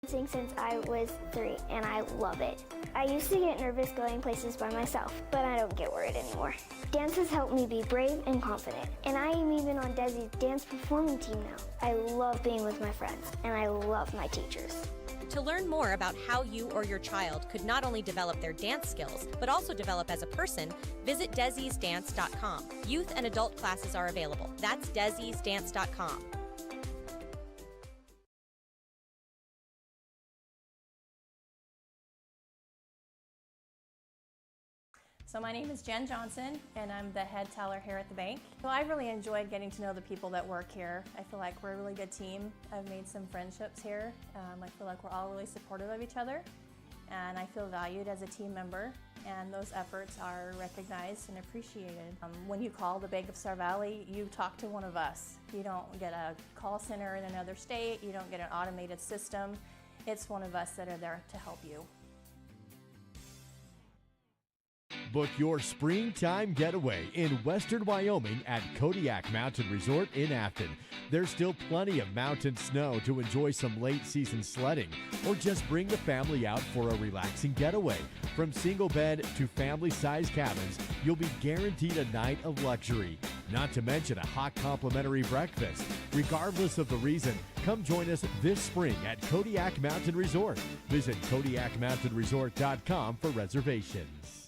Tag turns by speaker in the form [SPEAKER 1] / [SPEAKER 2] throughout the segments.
[SPEAKER 1] Dancing since I was 3 and I love it. I used to get nervous going places by myself, but I don't get worried anymore. Dance has helped me be brave and confident, and I am even on Desi's dance performing team now. I love being with my friends, and I love my teachers.
[SPEAKER 2] To learn more about how you or your child could not only develop their dance skills, but also develop as a person, visit Desi'sDance.com. Youth and adult classes are available. That's Desi'sDance.com.
[SPEAKER 3] So my name is Jen Johnson, and I'm the head teller here at the bank. So I really enjoyed getting to know the people that work here. I feel like we're a really good team. I've made some friendships here. I feel like we're all really supportive of each other, and I feel valued as a team member, and those efforts are recognized and appreciated. When you call the Bank of Star Valley, you talk to one of us. You don't get a call center in another state. You don't get an automated system. It's one of us that are there to help you.
[SPEAKER 4] Book your springtime getaway in western Wyoming at Kodiak Mountain Resort in Afton. There's still plenty of mountain snow to enjoy some late season sledding, or just bring the family out for a relaxing getaway. From single bed to family size cabins, you'll be guaranteed a night of luxury. Not to mention a hot complimentary breakfast. Regardless of the reason, come join us this spring at Kodiak Mountain Resort. Visit KodiakMountainResort.com for reservations.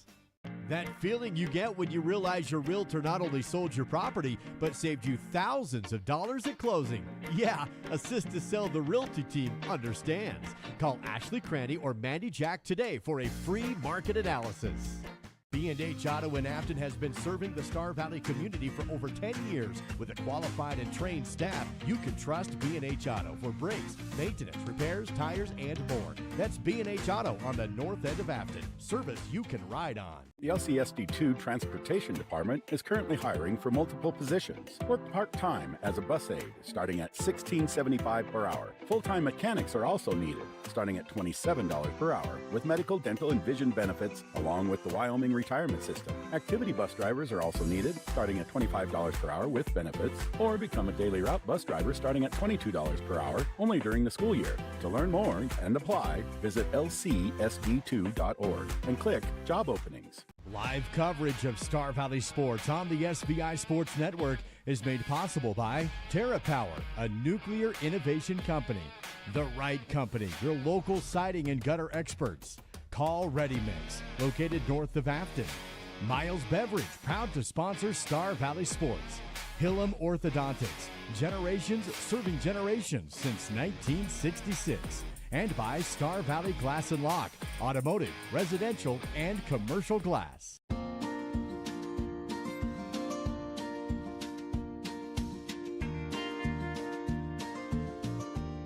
[SPEAKER 4] That feeling you get when you realize your realtor not only sold your property, but saved you thousands of dollars at closing. Yeah, Assist to Sell the Realty team understands. Call Ashley Crandy or Mandy Jack today for a free market analysis. B&H Auto in Afton has been serving the Star Valley community for over 10 years. With a qualified and trained staff, you can trust B&H Auto for brakes, maintenance, repairs, tires, and more. That's B&H Auto on the north end of Afton. Service you can ride on.
[SPEAKER 5] The LCSD2 Transportation Department is currently hiring for multiple positions. Work part-time as a bus aide, starting at $16.75 per hour. Full-time mechanics are also needed, starting at $27 per hour, with medical, dental, and vision benefits, along with the Wyoming retirement system. Activity bus drivers are also needed, starting at $25 per hour with benefits, or become a daily route bus driver starting at $22 per hour, only during the school year. To learn more and apply, visit lcsd2.org and click Job Openings.
[SPEAKER 4] Live coverage of Star Valley sports on the SVI Sports Network is made possible by TerraPower, a nuclear innovation company. The Right Company, your local siding and gutter experts. Call Ready Mix, located north of Afton. Miles Beverage, proud to sponsor Star Valley Sports. Hillam Orthodontics, generations serving generations since 1966. And by Star Valley Glass and Lock, automotive, residential, and commercial glass.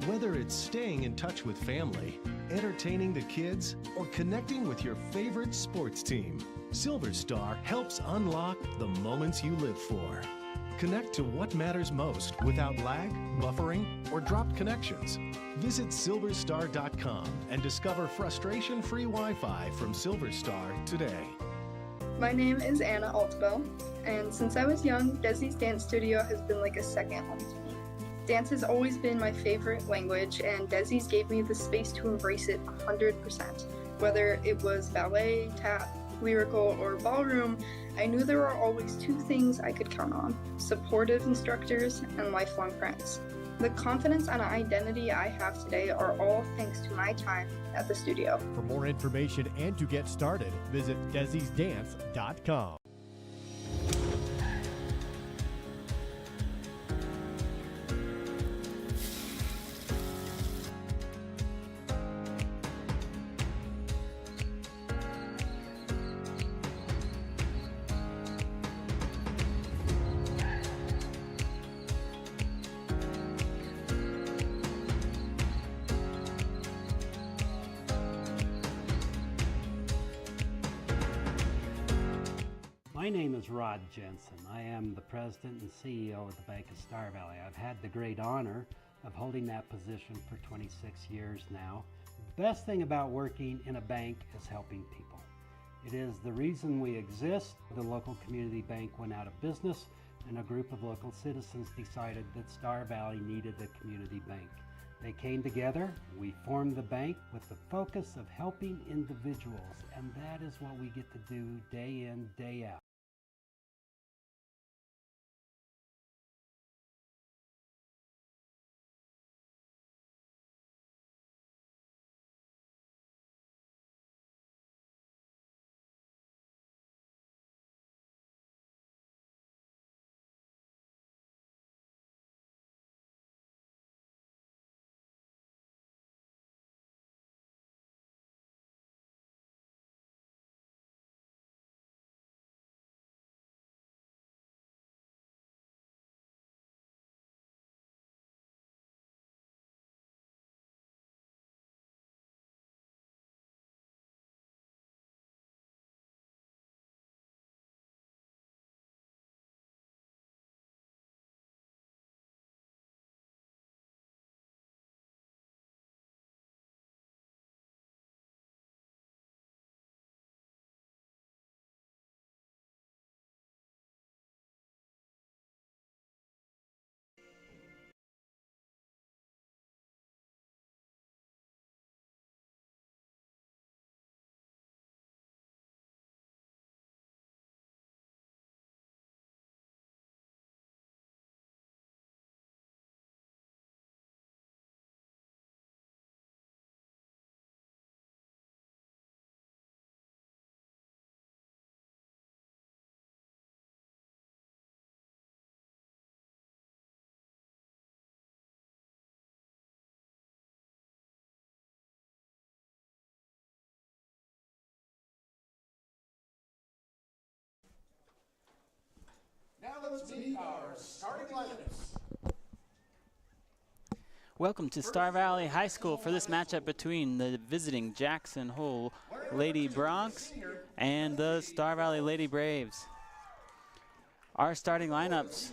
[SPEAKER 6] Whether it's staying in touch with family, entertaining the kids, or connecting with your favorite sports team, Silver Star helps unlock the moments you live for. Connect to what matters most without lag, buffering, or dropped connections. Visit silverstar.com and discover frustration-free Wi-Fi from Silverstar today.
[SPEAKER 7] My name is Anna Altbell, and since I was young, Desi's Dance Studio has been like a second home to me. Dance has always been my favorite language, and Desi's gave me the space to embrace it 100%. Whether it was ballet, tap, lyrical, or ballroom, I knew there were always two things I could count on: supportive instructors and lifelong friends. The confidence and identity I have today are all thanks to my time at the studio.
[SPEAKER 4] For more information and to get started, visit Desi'sDance.com.
[SPEAKER 8] My name is Rod Jensen. I am the president and CEO of the Bank of Star Valley. I've had the great honor of holding that position for 26 years now. The best thing about working in a bank is helping people. It is the reason we exist. The local community bank went out of business, and a group of local citizens decided that Star Valley needed a community bank. They came together, we formed the bank with the focus of helping individuals, and that is what we get to do day in, day out.
[SPEAKER 9] Now let's meet our starting lineups.
[SPEAKER 10] Welcome to Star Valley High School for this matchup between the visiting Jackson Hole Lady Broncs and the Star Valley Lady Braves. Our starting lineups: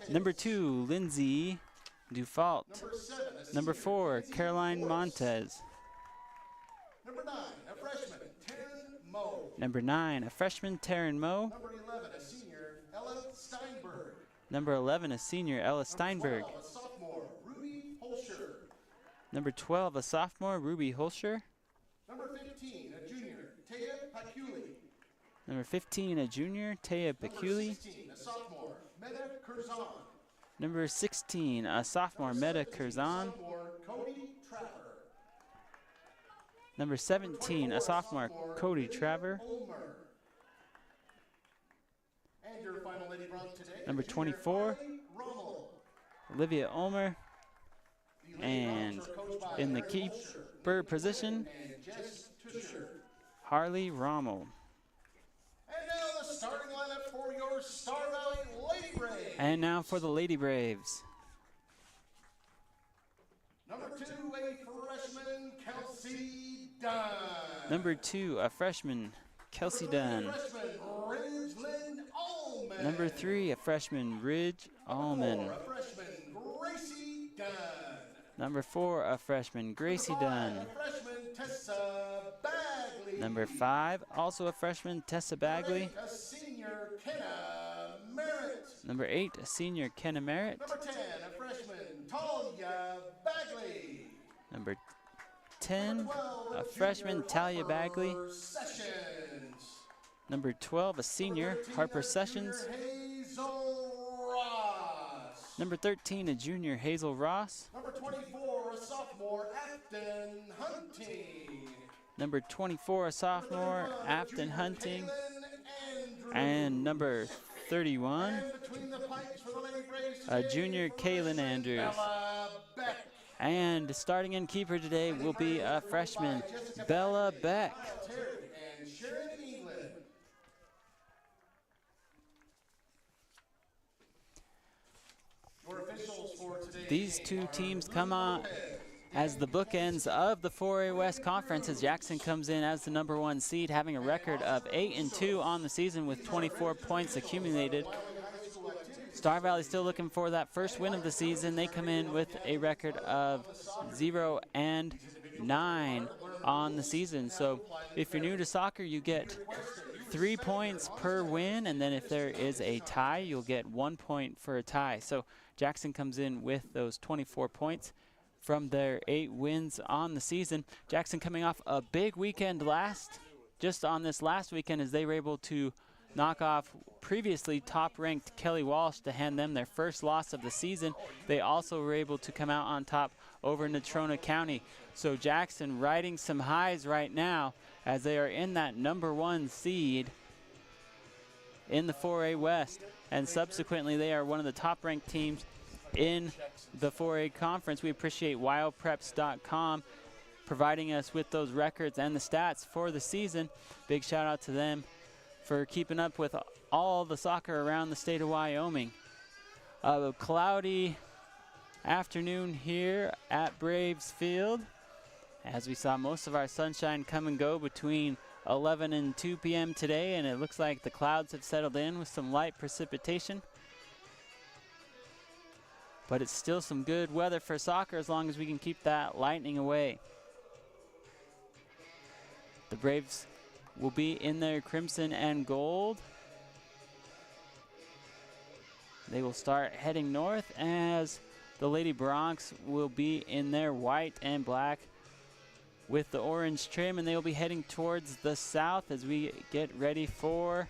[SPEAKER 10] number 2, Lindsay Dufault. Number 4, Caroline Montez.
[SPEAKER 9] Number 9, a freshman, Taryn Moe.
[SPEAKER 10] Number 9, a freshman, Taryn Moe.
[SPEAKER 9] Number 11, a senior, Ella Steinberg.
[SPEAKER 10] Number 11, a senior, Ella Steinberg.
[SPEAKER 9] Number 12, a sophomore, Ruby Holscher.
[SPEAKER 10] Number 12, a sophomore, Ruby Holscher.
[SPEAKER 9] Number 15, a junior, Taya Paculi.
[SPEAKER 10] Number 15, a junior, Taya
[SPEAKER 9] Number
[SPEAKER 10] Paculi.
[SPEAKER 9] 16, a sophomore, Meta Curzon.
[SPEAKER 10] Number 16, a sophomore, Meta Curzon.
[SPEAKER 9] Sophomore, Cody Trapper.
[SPEAKER 10] Number 17, a sophomore, Cody Traver.
[SPEAKER 9] Ulmer. And your final Lady Bronx today,
[SPEAKER 10] Number 24,
[SPEAKER 9] Riley Rommel.
[SPEAKER 10] Olivia Ulmer.
[SPEAKER 9] The Lady
[SPEAKER 10] And
[SPEAKER 9] Bronx are coached by
[SPEAKER 10] in the
[SPEAKER 9] Harry Holscher
[SPEAKER 10] keeper position,
[SPEAKER 9] and Jess Tusher.
[SPEAKER 10] Harley Rommel.
[SPEAKER 9] And now the starting lineup for your Star Valley Lady Braves.
[SPEAKER 10] And now for the Lady Braves.
[SPEAKER 9] Number 2, a freshman, Kelsey Dunn.
[SPEAKER 10] Number 2, a freshman, Kelsey Dunn.
[SPEAKER 9] Freshman, Ridgelyn Allman.
[SPEAKER 10] Number 3, a freshman, Ridge Allman.
[SPEAKER 9] 4, a freshman, Gracie Dunn.
[SPEAKER 10] Number 4, a freshman, Gracie Dunn.
[SPEAKER 9] A freshman, Tessa Bagley.
[SPEAKER 10] Number 5, also a freshman, Tessa Bagley.
[SPEAKER 9] A senior, Kenna Merritt.
[SPEAKER 10] Number 8, a senior, Kenna Merritt.
[SPEAKER 9] Number 10, a freshman, Talia Bagley.
[SPEAKER 10] Number 10,
[SPEAKER 9] Number 12,
[SPEAKER 10] a freshman,
[SPEAKER 9] junior,
[SPEAKER 10] Talia Bagley.
[SPEAKER 9] Harper Sessions.
[SPEAKER 10] Number 12, a senior,
[SPEAKER 9] 13,
[SPEAKER 10] Harper
[SPEAKER 9] a
[SPEAKER 10] Sessions.
[SPEAKER 9] junior, Hazel Ross.
[SPEAKER 10] Number 13, a junior, Hazel Ross.
[SPEAKER 9] Number 24, a sophomore, Afton Hunting.
[SPEAKER 10] Number 24, a sophomore, Afton Hunting.
[SPEAKER 9] Andrews.
[SPEAKER 10] And number 31,
[SPEAKER 9] And between the pipes for the Lady Braves
[SPEAKER 10] a
[SPEAKER 9] today,
[SPEAKER 10] junior, Kaylin Andrews.
[SPEAKER 9] Bella Beck.
[SPEAKER 10] And starting in keeper today will be a freshman, Bella Beck.
[SPEAKER 9] Terry and Sharon England. Your officials for today.
[SPEAKER 10] These two teams come on as the bookends of the 4A West Conference as Jackson comes in as the number 1 seed, having a record of 8-2 on the season with 24 points accumulated. Star Valley still looking for that first win of the season. They come in with a record of 0-9 on the season. So if you're new to soccer, you get 3 points per win, and then if there is a tie, you'll get 1 point for a tie. So Jackson comes in with those 24 points. from their 8 wins on the season. Jackson coming off a big weekend just on this last weekend, as they were able to knock off previously top-ranked Kelly Walsh to hand them their first loss of the season. They also were able to come out on top over Natrona County. So Jackson riding some highs right now as they are in that #1 seed in the 4A West, and subsequently they are one of the top-ranked teams in the 4A conference. We appreciate wildpreps.com providing us with those records and the stats for the season. Big shout out to them for keeping up with all the soccer around the state of Wyoming. A cloudy afternoon here at Braves Field, as we saw most of our sunshine come and go between 11 and 2 p.m. today, and it looks like the clouds have settled in with some light precipitation. But it's still some good weather for soccer as long as we can keep that lightning away. The Braves will be in their crimson and gold. They will start heading north, as the Lady Bronx will be in their white and black with the orange trim, and they will be heading towards the south as we get ready for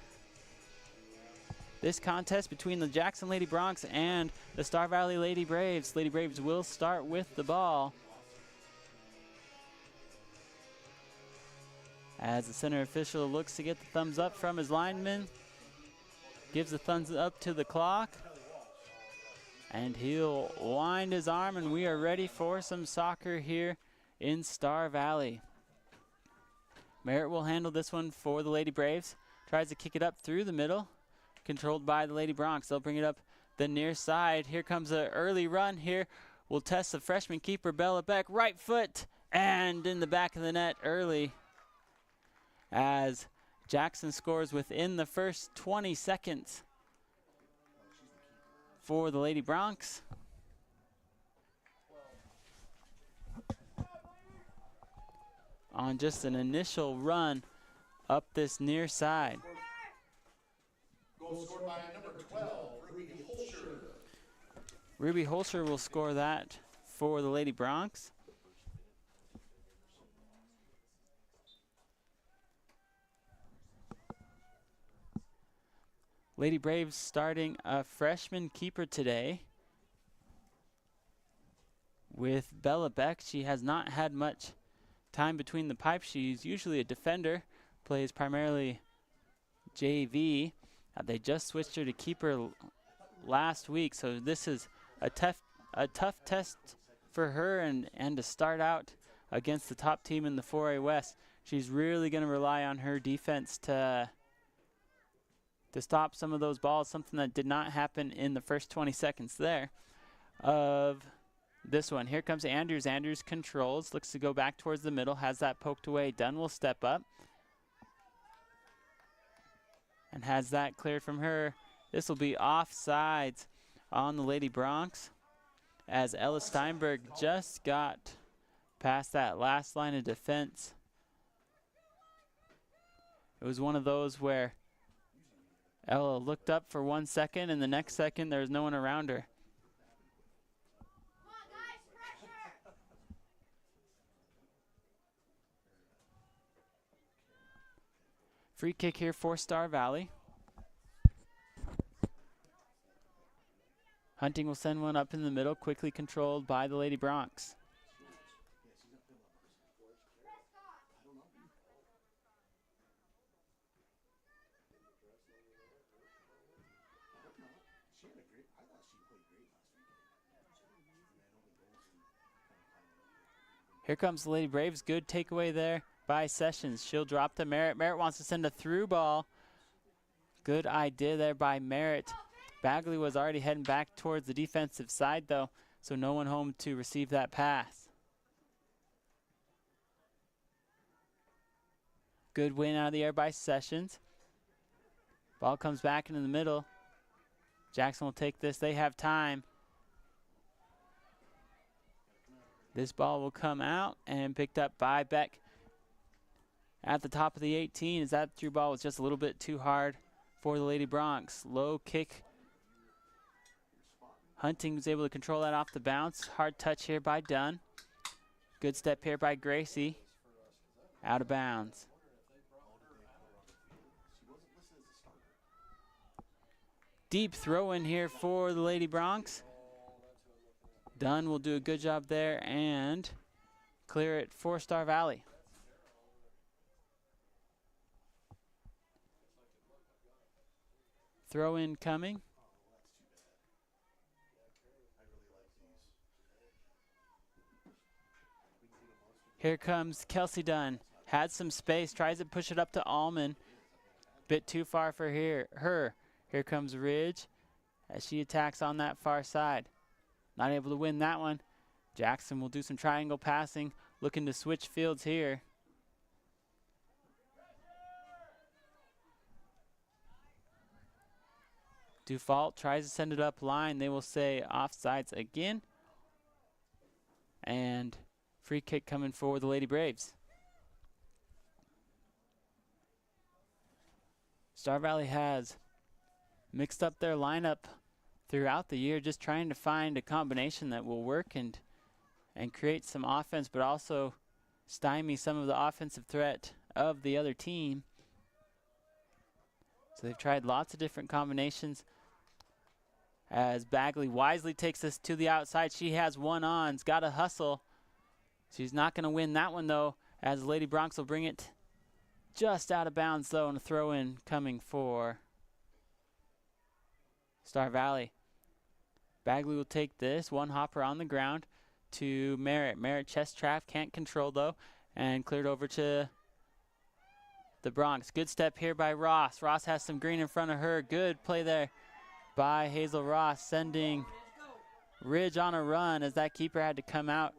[SPEAKER 10] this contest between the Jackson Lady Bronx and the Star Valley Lady Braves. Lady Braves will start with the ball, as the center official looks to get the thumbs up from his lineman. Gives the thumbs up to the clock, and he'll wind his arm, and we are ready for some soccer here in Star Valley. Merritt will handle this one for the Lady Braves. Tries to kick it up through the middle, controlled by the Lady Bronx. They'll bring it up the near side. Here comes an early run here. We'll test the freshman keeper, Bella Beck. Right foot, and in the back of the net early, as Jackson scores within the first 20 seconds for the Lady Bronx. On just an initial run up this near side.
[SPEAKER 9] Goal scored by number 12, Ruby Holscher.
[SPEAKER 10] Ruby Holscher will score that for the Lady Bronx. Lady Braves starting a freshman keeper today with Bella Beck. She has not had much time between the pipes. She's usually a defender, plays primarily JV. They just switched her to keeper last week, so this is a tough test for her, and to start out against the top team in the 4A West. She's really going to rely on her defense to stop some of those balls, something that did not happen in the first 20 seconds there of this one. Here comes Andrews. Andrews controls, looks to go back towards the middle, has that poked away. Dunn will step up and has that cleared from her. This will be offsides on the Lady Bronx, as Ella Steinberg just got past that last line of defense. It was one of those where Ella looked up for 1 second, and the next second there was no one around her. Free kick here for Star Valley. Hunting will send one up in the middle, quickly controlled by the Lady Bronx. Here comes the Lady Braves. Good takeaway there by Sessions. She'll drop to Merritt. Merritt wants to send a through ball. Good idea there by Merritt. Bagley was already heading back towards the defensive side, though, so no one home to receive that pass. Good win out of the air by Sessions. Ball comes back into the middle. Jackson will take this. They have time. This ball will come out and picked up by Beck at the top of the 18, as that through ball was just a little bit too hard for the Lady Bronx. Low kick. Hunting was able to control that off the bounce. Hard touch here by Dunn. Good step here by Gracie. Out of bounds. Deep throw in here for the Lady Bronx. Dunn will do a good job there and clear it for Star Valley. Throw in coming. Here comes Kelsey Dunn. Had some space, tries to push it up to Allman. Bit too far for her. Here comes Ridge as she attacks on that far side. Not able to win that one. Jackson will do some triangle passing, looking to switch fields here. Dufault tries to send it up line. They will say offsides again. And free kick coming for the Lady Braves. Star Valley has mixed up their lineup throughout the year, just trying to find a combination that will work and create some offense, but also stymie some of the offensive threat of the other team. So they've tried lots of different combinations. As Bagley wisely takes this to the outside, she has one on, has got to hustle. She's not going to win that one though, as Lady Bronx will bring it just out of bounds though, and a throw in coming for Star Valley. Bagley will take this, one hopper on the ground to Merritt. Merritt chest trap, can't control though, and cleared over to the Bronx. Good step here by Ross. Ross has some green in front of her. Good play there by Hazel Ross, sending Ridge on a run as that keeper had to come out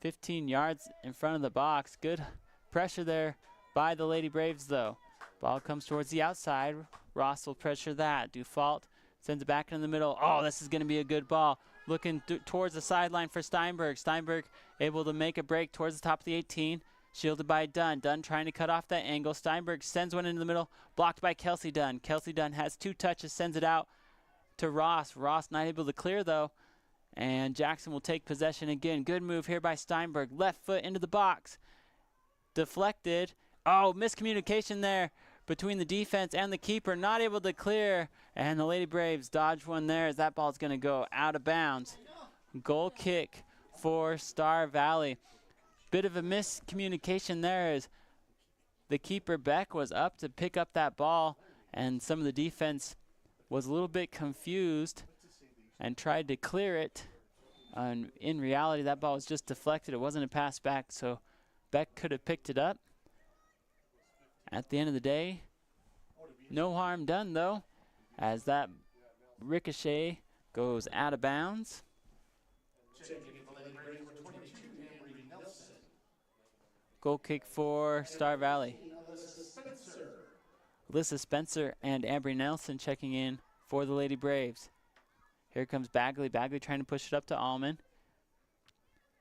[SPEAKER 10] 15 yards in front of the box. Good pressure there by the Lady Braves though. Ball comes towards the outside. Ross will pressure that. Dufault sends it back in the middle. Oh, this is going to be a good ball. Looking towards the sideline for Steinberg. Steinberg able to make a break towards the top of the 18. Shielded by Dunn. Dunn trying to cut off that angle. Steinberg sends one into the middle. Blocked by Kelsey Dunn. Kelsey Dunn has two touches, sends it out to Ross. Ross not able to clear though. And Jackson will take possession again. Good move here by Steinberg. Left foot into the box. Deflected. Oh, miscommunication there between the defense and the keeper. Not able to clear. And the Lady Braves dodge one there as that ball's going to go out of bounds. Goal kick for Star Valley. Bit of a miscommunication there as the keeper Beck was up to pick up that ball, and some of the defense was a little bit confused and tried to clear it. And in reality, that ball was just deflected. It wasn't a pass back, so Beck could have picked it up. At the end of the day, no harm done though, as that ricochet goes out of bounds. Goal kick for Star Valley. Alyssa Spencer and Ambry Nelson checking in for the Lady Braves. Here comes Bagley. Bagley trying to push it up to Allman.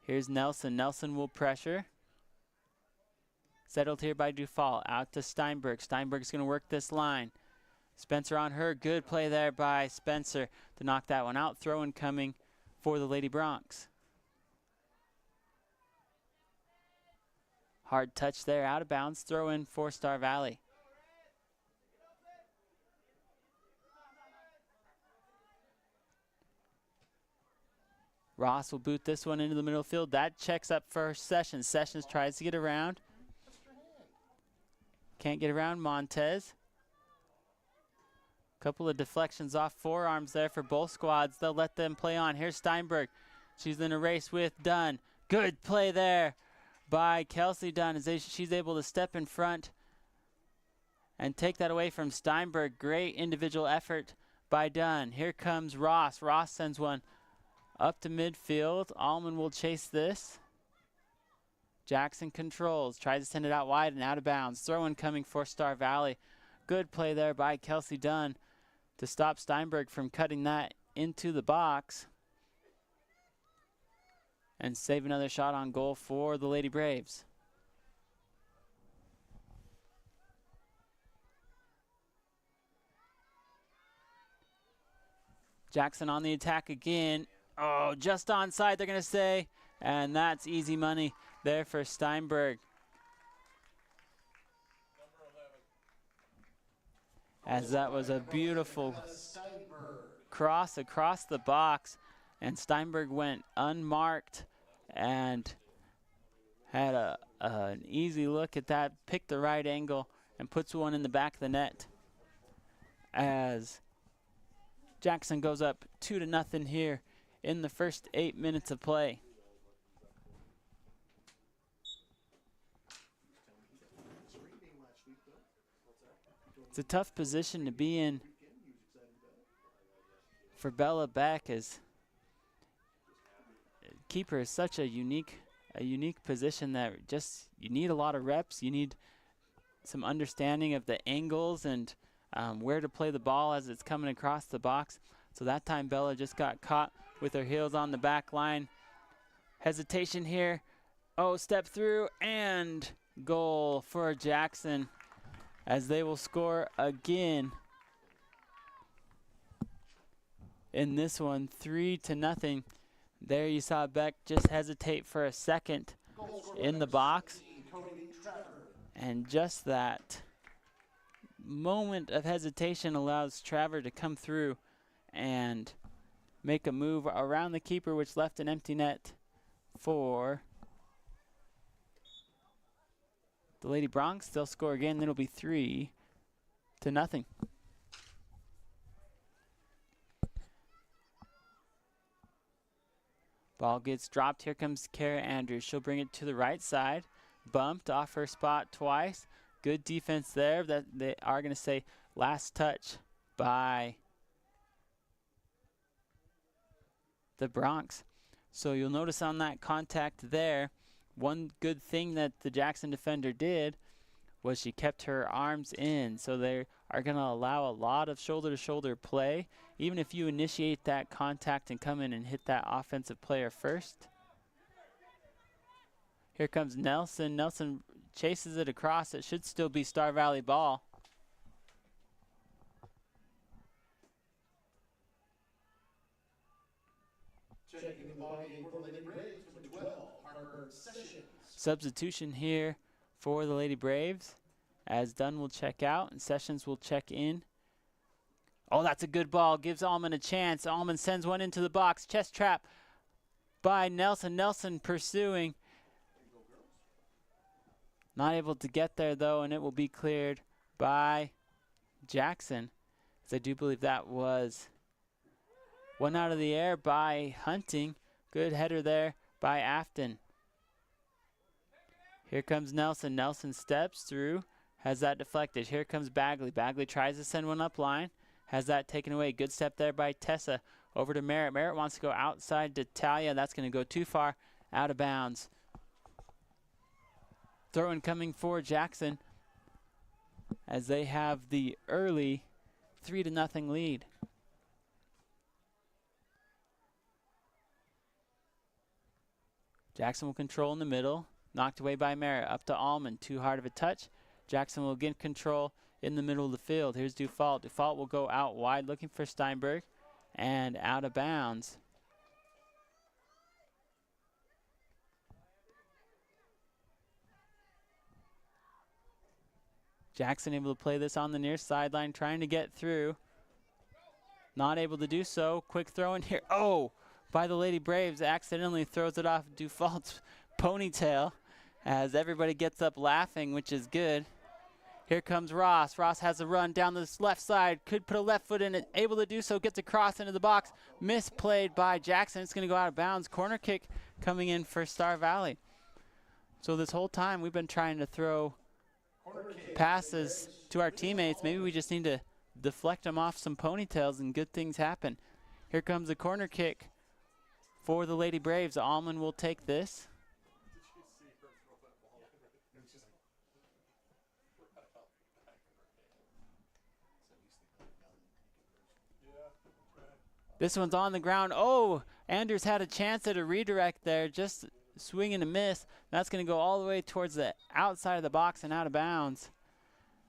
[SPEAKER 10] Here's Nelson. Nelson will pressure. Settled here by Dufault. Out to Steinberg. Steinberg's going to work this line. Spencer on her. Good play there by Spencer to knock that one out. Throw in coming for the Lady Bronx. Hard touch there, out of bounds. Throw in for Star Valley. Ross will boot this one into the middle field. That checks up for Sessions. Sessions tries to get around. Can't get around Montez. Couple of deflections off forearms there for both squads. They'll let them play on. Here's Steinberg. She's in a race with Dunn. Good play there by Kelsey Dunn as she's able to step in front and take that away from Steinberg. Great individual effort by Dunn. Here comes Ross. Ross sends one up to midfield. Allman will chase this. Jackson controls, tries to send it out wide and out of bounds. Throw in coming for Star Valley. Good play there by Kelsey Dunn to stop Steinberg from cutting that into the box and save another shot on goal for the Lady Braves. Jackson on the attack again. Oh, just onside, they're going to say. And that's easy money there for Steinberg. As that was a beautiful cross across the box. And Steinberg went unmarked and had an easy look at that, picked the right angle, and puts one in the back of the net. As Jackson goes up 2-0 here in the first 8 minutes of play. It's a tough position to be in for Bella Beck, as keeper is such a unique position that just you need a lot of reps. You need some understanding of the angles and where to play the ball as it's coming across the box. So that time Bella just got caught with her heels on the back line. Hesitation here. Oh, step through and goal for Jackson, as they will score again in this one, 3-0. There you saw Beck just hesitate for a second in the box. And just that moment of hesitation allows Travers to come through and make a move around the keeper, which left an empty net for the Lady Bronx. They'll score again. It'll be 3-0. Ball gets dropped. Here comes Kara Andrews. She'll bring it to the right side. Bumped off her spot twice. Good defense there. That they are going to say last touch by the Bronx. So you'll notice on that contact there, one good thing that the Jackson defender did was she kept her arms in. So they are going to allow a lot of shoulder-to-shoulder play, even if you initiate that contact and come in and hit that offensive player first. Here comes Nelson. Nelson chases it across. It should still be Star Valley ball.
[SPEAKER 9] Checking the body for the Lady Braves, number 12, Harper Sessions.
[SPEAKER 10] Substitution here for the Lady Braves, as Dunn will check out and Sessions will check in. Oh, that's a good ball. Gives Allman a chance. Allman sends one into the box. Chest trap by Nelson. Nelson pursuing. Not able to get there, though, and it will be cleared by Jackson. So I do believe that was one out of the air by Hunting. Good header there by Afton. Here comes Nelson. Nelson steps through. Has that deflected. Here comes Bagley. Bagley tries to send one up line. Has that taken away. Good step there by Tessa. Over to Merritt. Merritt wants to go outside to Talia. That's going to go too far. Out of bounds. Throw-in coming for Jackson as they have the early 3-0 lead. Jackson will control in the middle. Knocked away by Merritt. Up to Allman. Too hard of a touch. Jackson will get control in the middle of the field. Here's Dufault. Dufault will go out wide looking for Steinberg and out of bounds. Jackson able to play this on the near sideline, trying to get through. Not able to do so. Quick throw in here. Oh, by the Lady Braves. Accidentally throws it off Dufault's ponytail as everybody gets up laughing, which is good. Here comes Ross. Ross has a run down this left side. Could put a left foot in it. Able to do so. Gets a cross into the box. Misplayed by Jackson. It's going to go out of bounds. Corner kick coming in for Star Valley. So this whole time we've been trying to throw passes to our teammates. Maybe we just need to deflect them off some ponytails and good things happen. Here comes the corner kick for the Lady Braves. Allman will take this. This one's on the ground. Oh, Andrews had a chance at a redirect there, just swing and a miss. That's going to go all the way towards the outside of the box and out of bounds.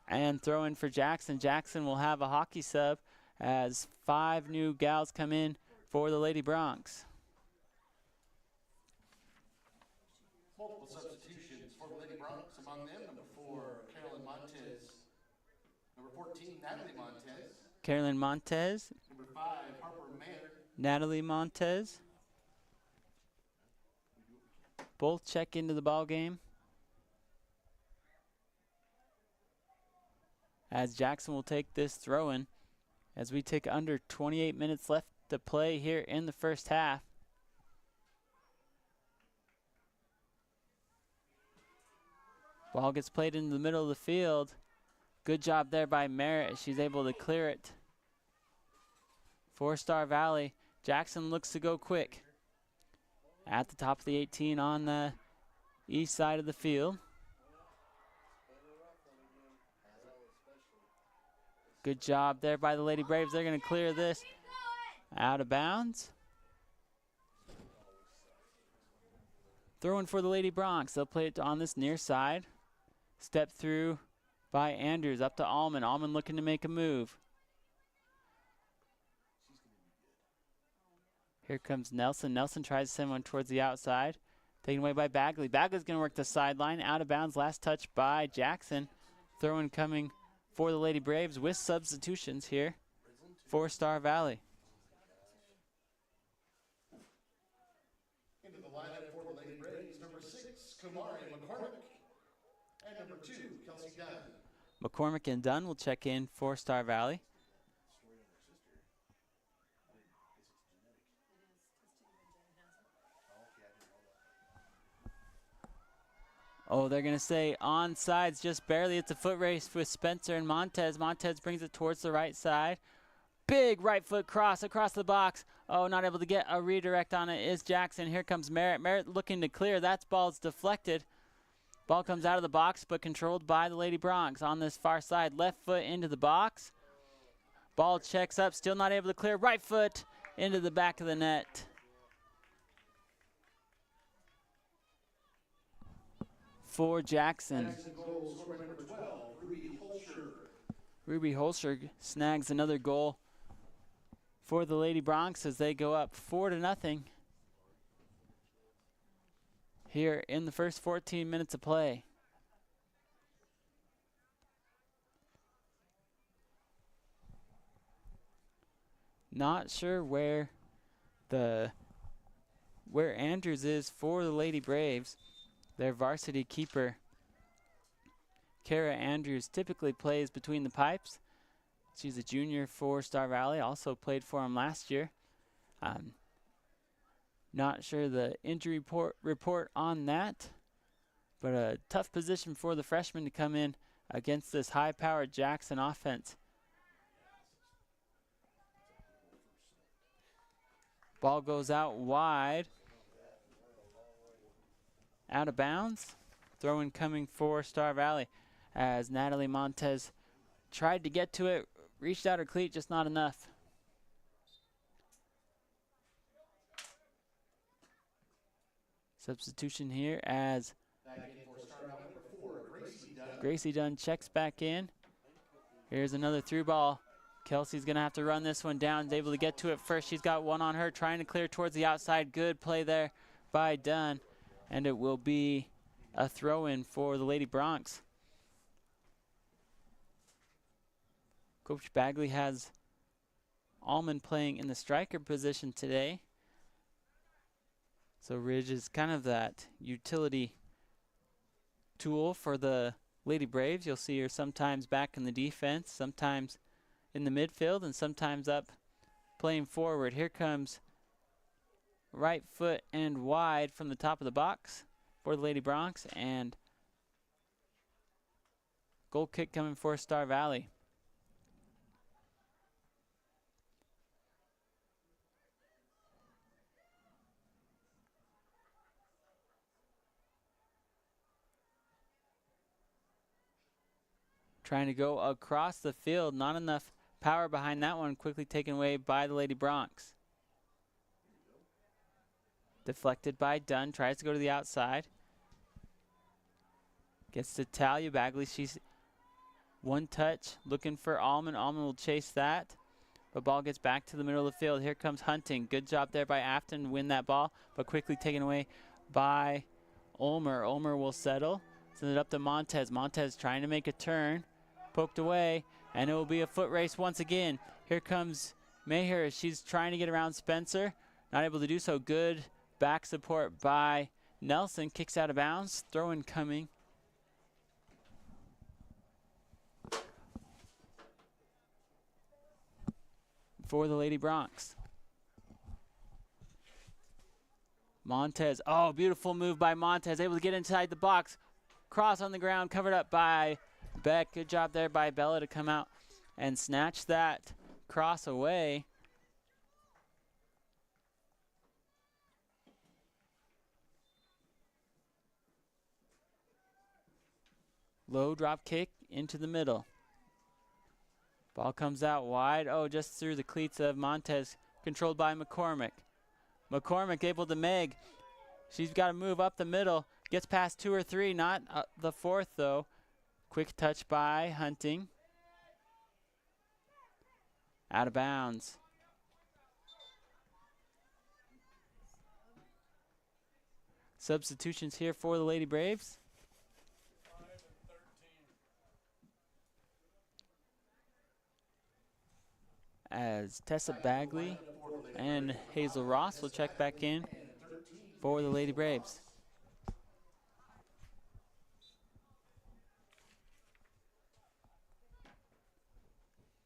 [SPEAKER 10] And throw in for Jackson. Jackson will have a hockey sub as 5 new gals come in for the Lady Bronx.
[SPEAKER 9] Multiple substitutions for the Lady Bronx. Among them, number 4, Carolyn Montez. Number 14, Natalie Montez.
[SPEAKER 10] Carolyn Montez,
[SPEAKER 9] Number 5, Harper Mayer.
[SPEAKER 10] Natalie Montez. Both check into the ball game. As Jackson will take this throw-in as we take under 28 minutes left to play here in the first half. Ball gets played into the middle of the field. Good job there by Merritt. She's able to clear it for Star Valley. Jackson looks to go quick. At the top of the 18 on the east side of the field. Good job there by the Lady Braves. They're going to clear this out of bounds. Throwing for the Lady Bronx. They'll play it on this near side. Step through by Andrews up to Allman. Allman looking to make a move. Here comes Nelson. Nelson tries to send one towards the outside. Taken away by Bagley. Bagley's going to work the sideline. Out of bounds. Last touch by Jackson. Throw-in coming for the Lady Braves with substitutions here for Star Valley.
[SPEAKER 9] Into the lineup for the Lady Braves, number 6, Kamari McCormick. And number 2, Kelsey Dunn.
[SPEAKER 10] McCormick and Dunn will check in for Star Valley. Oh, they're going to say onsides just barely. It's a foot race with Spencer and Montez. Montez brings it towards the right side. Big right foot cross across the box. Oh, not able to get a redirect on it is Jackson. Here comes Merritt. Merritt looking to clear. That ball's deflected. Ball comes out of the box, but controlled by the Lady Bronx. On this far side, left foot into the box. Ball checks up, still not able to clear. Right foot into the back of the net. For Jackson. Ruby Holscher snags another goal for the Lady Bronx as they go up 4-0 here in the first 14 minutes of play. Not sure where Andrews is for the Lady Braves. Their varsity keeper, Kara Andrews, typically plays between the pipes. She's a junior for Star Valley, also played for them last year. Not sure the injury report on that, but a tough position for the freshman to come in against this high-powered Jackson offense. Ball goes out wide. Out of bounds. Throw-in coming for Star Valley as Natalie Montez tried to get to it, reached out her cleat, just not enough. Substitution here as Gracie Dunn checks back in. Here's another through ball. Kelsey's going to have to run this one down. Is able to get to it first. She's got one on her, trying to clear towards the outside. Good play there by Dunn. And it will be a throw-in for the Lady Bronx. Coach Bagley has Allman playing in the striker position today. So Ridge is kind of that utility tool for the Lady Braves. You'll see her sometimes back in the defense, sometimes in the midfield, and sometimes up playing forward. Here comes right foot and wide from the top of the box for the Lady Bronx, and goal kick coming for Star Valley. Trying to go across the field, not enough power behind that one, quickly taken away by the Lady Bronx. Deflected by Dunn, tries to go to the outside. Gets to Talia Bagley. She's one touch, looking for Allman. Allman will chase that. but ball gets back to the middle of the field. Here comes Hunting. Good job there by Afton to win that ball, but quickly taken away by Ulmer. Ulmer will settle. Send it up to Montez. Montez trying to make a turn. Poked away, and it will be a foot race once again. Here comes Maher. She's trying to get around Spencer. Not able to do so. Good back support by Nelson. Kicks out of bounds. Throw in coming. For the Lady Bronx. Montez. Oh, beautiful move by Montez. Able to get inside the box. Cross on the ground. Covered up by Beck. Good job there by Bella to come out and snatch that cross away. Low drop kick into the middle. Ball comes out wide. Oh, just through the cleats of Montez, controlled by McCormick. McCormick able to Meg. She's got to move up the middle. Gets past 2 or 3, not the 4th though. Quick touch by Hunting. Out of bounds. Substitutions here for the Lady Braves. As Tessa Bagley and Hazel Ross will check back in for the Lady Braves.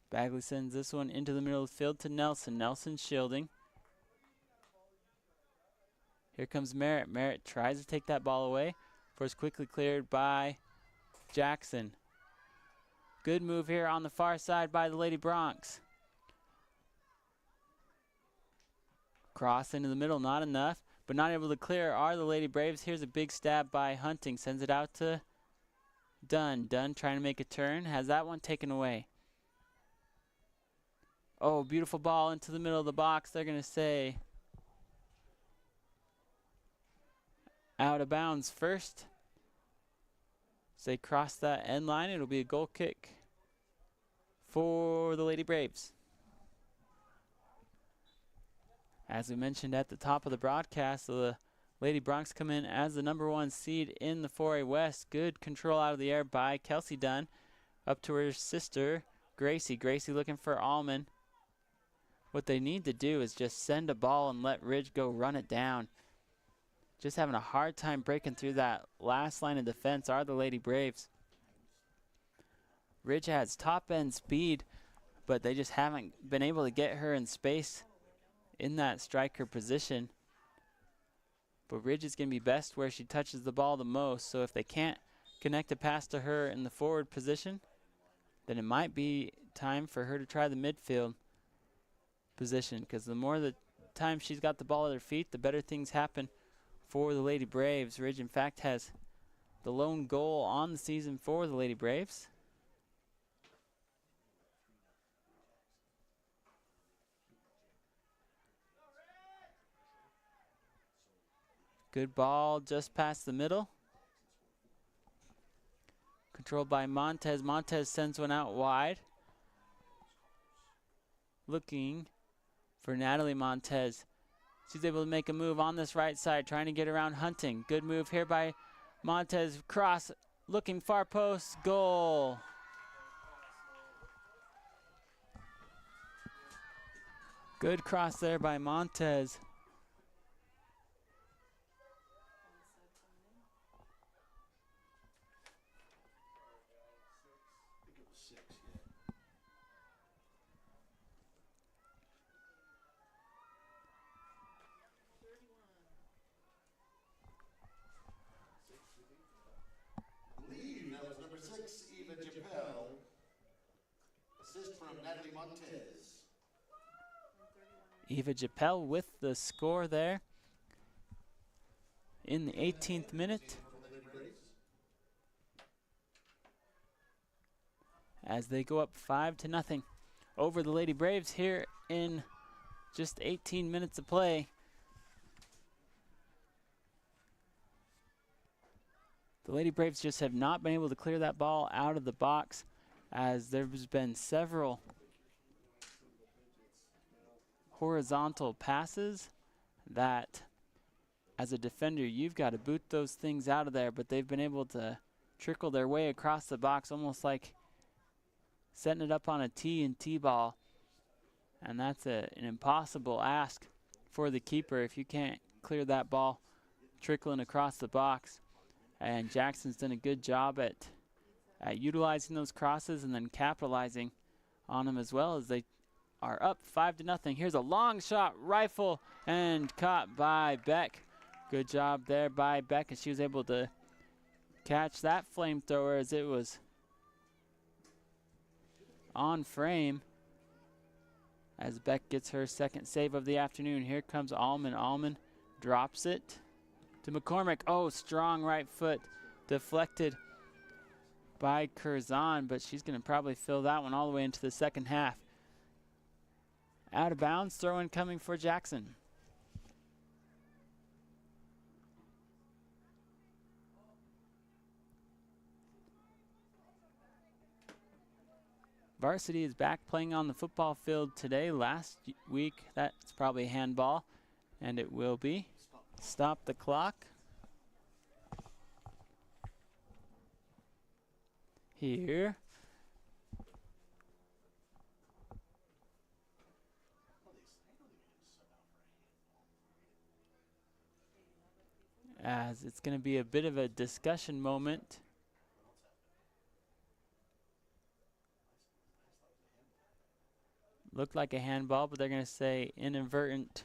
[SPEAKER 10] Bagley sends this one into the middle of the field to Nelson. Nelson shielding. Here comes Merritt. Merritt tries to take that ball away. First quickly cleared by Jackson. Good move here on the far side by the Lady Bronx. Cross into the middle, not enough, but not able to clear are the Lady Braves. Here's a big stab by Hunting. Sends it out to Dunn. Dunn trying to make a turn. Has that one taken away. Oh, beautiful ball into the middle of the box. They're going to say out of bounds first. As they cross that end line, it'll be a goal kick for the Lady Braves. As we mentioned at the top of the broadcast, the Lady Bronx come in as the #1 seed in the 4A West. Good control out of the air by Kelsey Dunn. Up to her sister, Gracie. Gracie looking for Allman. What they need to do is just send a ball and let Ridge go run it down. Just having a hard time breaking through that last line of defense are the Lady Braves. Ridge has top end speed, but they just haven't been able to get her in space in that striker position. But Ridge is going to be best where she touches the ball the most. So if they can't connect a pass to her in the forward position, then it might be time for her to try the midfield position, because the more the time she's got the ball at her feet, the better things happen for the Lady Braves. Ridge, in fact, has the lone goal on the season for the Lady Braves. Good ball just past the middle. Controlled by Montez. Montez sends one out wide. Looking for Natalie Montez. She's able to make a move on this right side, trying to get around Hunting. Good move here by Montez. Cross, looking far post, goal. Good cross there by Montez. Eva Japel with the score there in the 18th minute. As they go up 5-0 over the Lady Braves here in just 18 minutes of play. The Lady Braves just have not been able to clear that ball out of the box, as there's been several horizontal passes that as a defender you've got to boot those things out of there, but they've been able to trickle their way across the box almost like setting it up on a tee and T-ball. And that's an impossible ask for the keeper if you can't clear that ball trickling across the box. And Jackson's done a good job at utilizing those crosses and then capitalizing on them as well, as they are up 5-0. Here's a long shot, rifle, and caught by Beck. Good job there by Beck, as she was able to catch that flamethrower as it was on frame. As Beck gets her second save of the afternoon. Here comes Allman. Allman drops it to McCormick. Oh, strong right foot deflected by Curzon, but she's going to probably fill that one all the way into the second half. Out of bounds, throw-in coming for Jackson. Varsity is back playing on the football field today. Last week, that's probably handball, and it will be. Stop the clock. Here. As it's going to be a bit of a discussion moment. Looked like a handball, but they're going to say inadvertent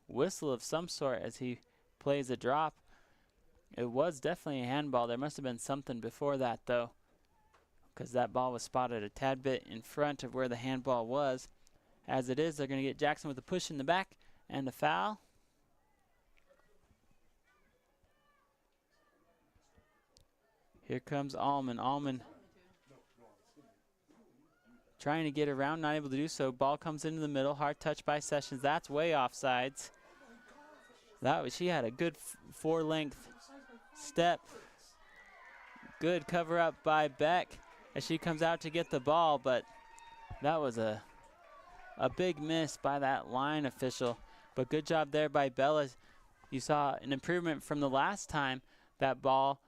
[SPEAKER 10] whistle of some sort as he plays a drop. It was definitely a handball. There must have been something before that, though, because that ball was spotted a tad bit in front of where the handball was. As it is, they're going to get Jackson with a push in the back and a foul. Here comes Allman. Allman trying to get around, not able to do so. Ball comes into the middle, hard touch by Sessions. That's way offsides. She had a good four-length step. Good cover up by Beck as she comes out to get the ball, but that was a big miss by that line official. But good job there by Bella. You saw an improvement from the last time that ball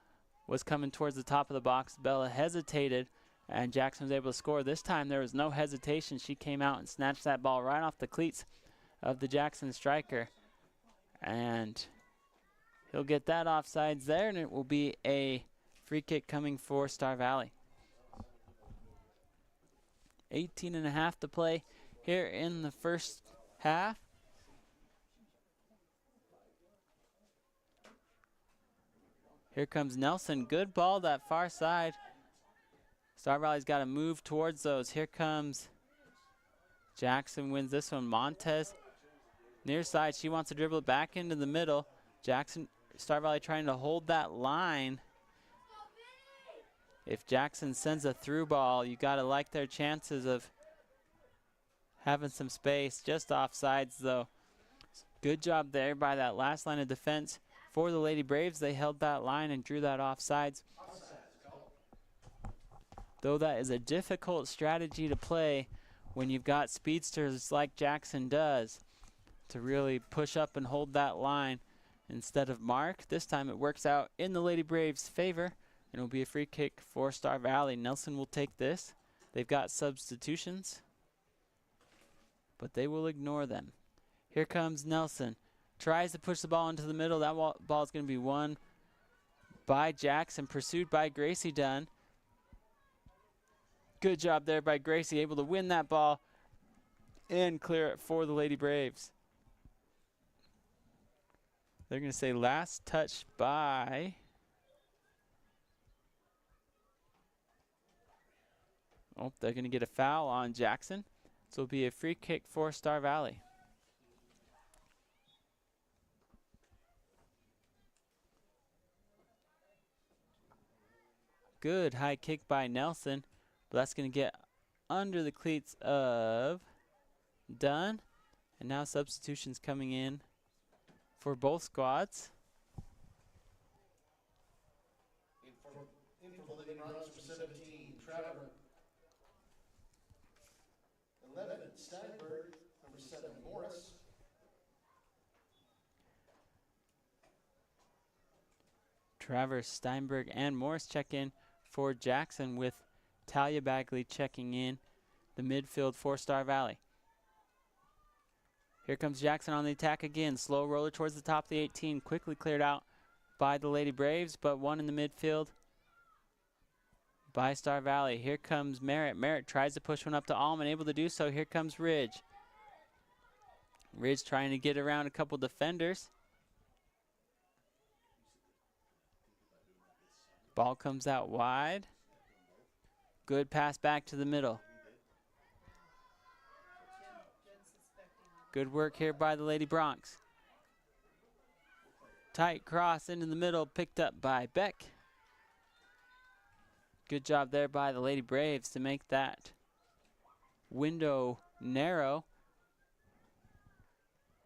[SPEAKER 10] was coming towards the top of the box. Bella hesitated, and Jackson was able to score. This time there was no hesitation. She came out and snatched that ball right off the cleats of the Jackson striker. And he'll get that offsides there, and it will be a free kick coming for Star Valley. 18.5 to play here in the first half. Here comes Nelson. Good ball that far side. Star Valley's got to move towards those. Here comes Jackson, wins this one. Montez, near side. She wants to dribble it back into the middle. Jackson, Star Valley trying to hold that line. If Jackson sends a through ball, you got to like their chances of having some space. Just offsides, though. Good job there by that last line of defense for the Lady Braves. They held that line and drew that offsides. Though that is a difficult strategy to play when you've got speedsters like Jackson does to really push up and hold that line instead of mark. This time it works out in the Lady Braves' favor, and it will be a free kick for Star Valley. Nelson will take this. They've got substitutions, but they will ignore them. Here comes Nelson. Tries to push the ball into the middle. That ball is going to be won by Jackson, pursued by Gracie Dunn. Good job there by Gracie, able to win that ball and clear it for the Lady Braves. They're going to say last touch by... Oh, they're going to get a foul on Jackson. So it'll be a free kick for Star Valley. Good high kick by Nelson. But that's going to get under the cleats of Dunn. And now substitutions coming in for both squads.
[SPEAKER 9] In for Lady Bronx, number 17, Trevor. 11, Steinberg. Number 7, Morris.
[SPEAKER 10] Travers, Steinberg, and Morris check in for Jackson, with Talia Bagley checking in the midfield for Star Valley. Here comes Jackson on the attack again. Slow roller towards the top of the 18. Quickly cleared out by the Lady Braves, but one in the midfield by Star Valley. Here comes Merritt. Merritt tries to push one up to Allman, able to do so. Here comes Ridge. Ridge trying to get around a couple defenders. Ball comes out wide. Good pass back to the middle. Good work here by the Lady Bronx. Tight cross into the middle, picked up by Beck. Good job there by the Lady Braves to make that window narrow.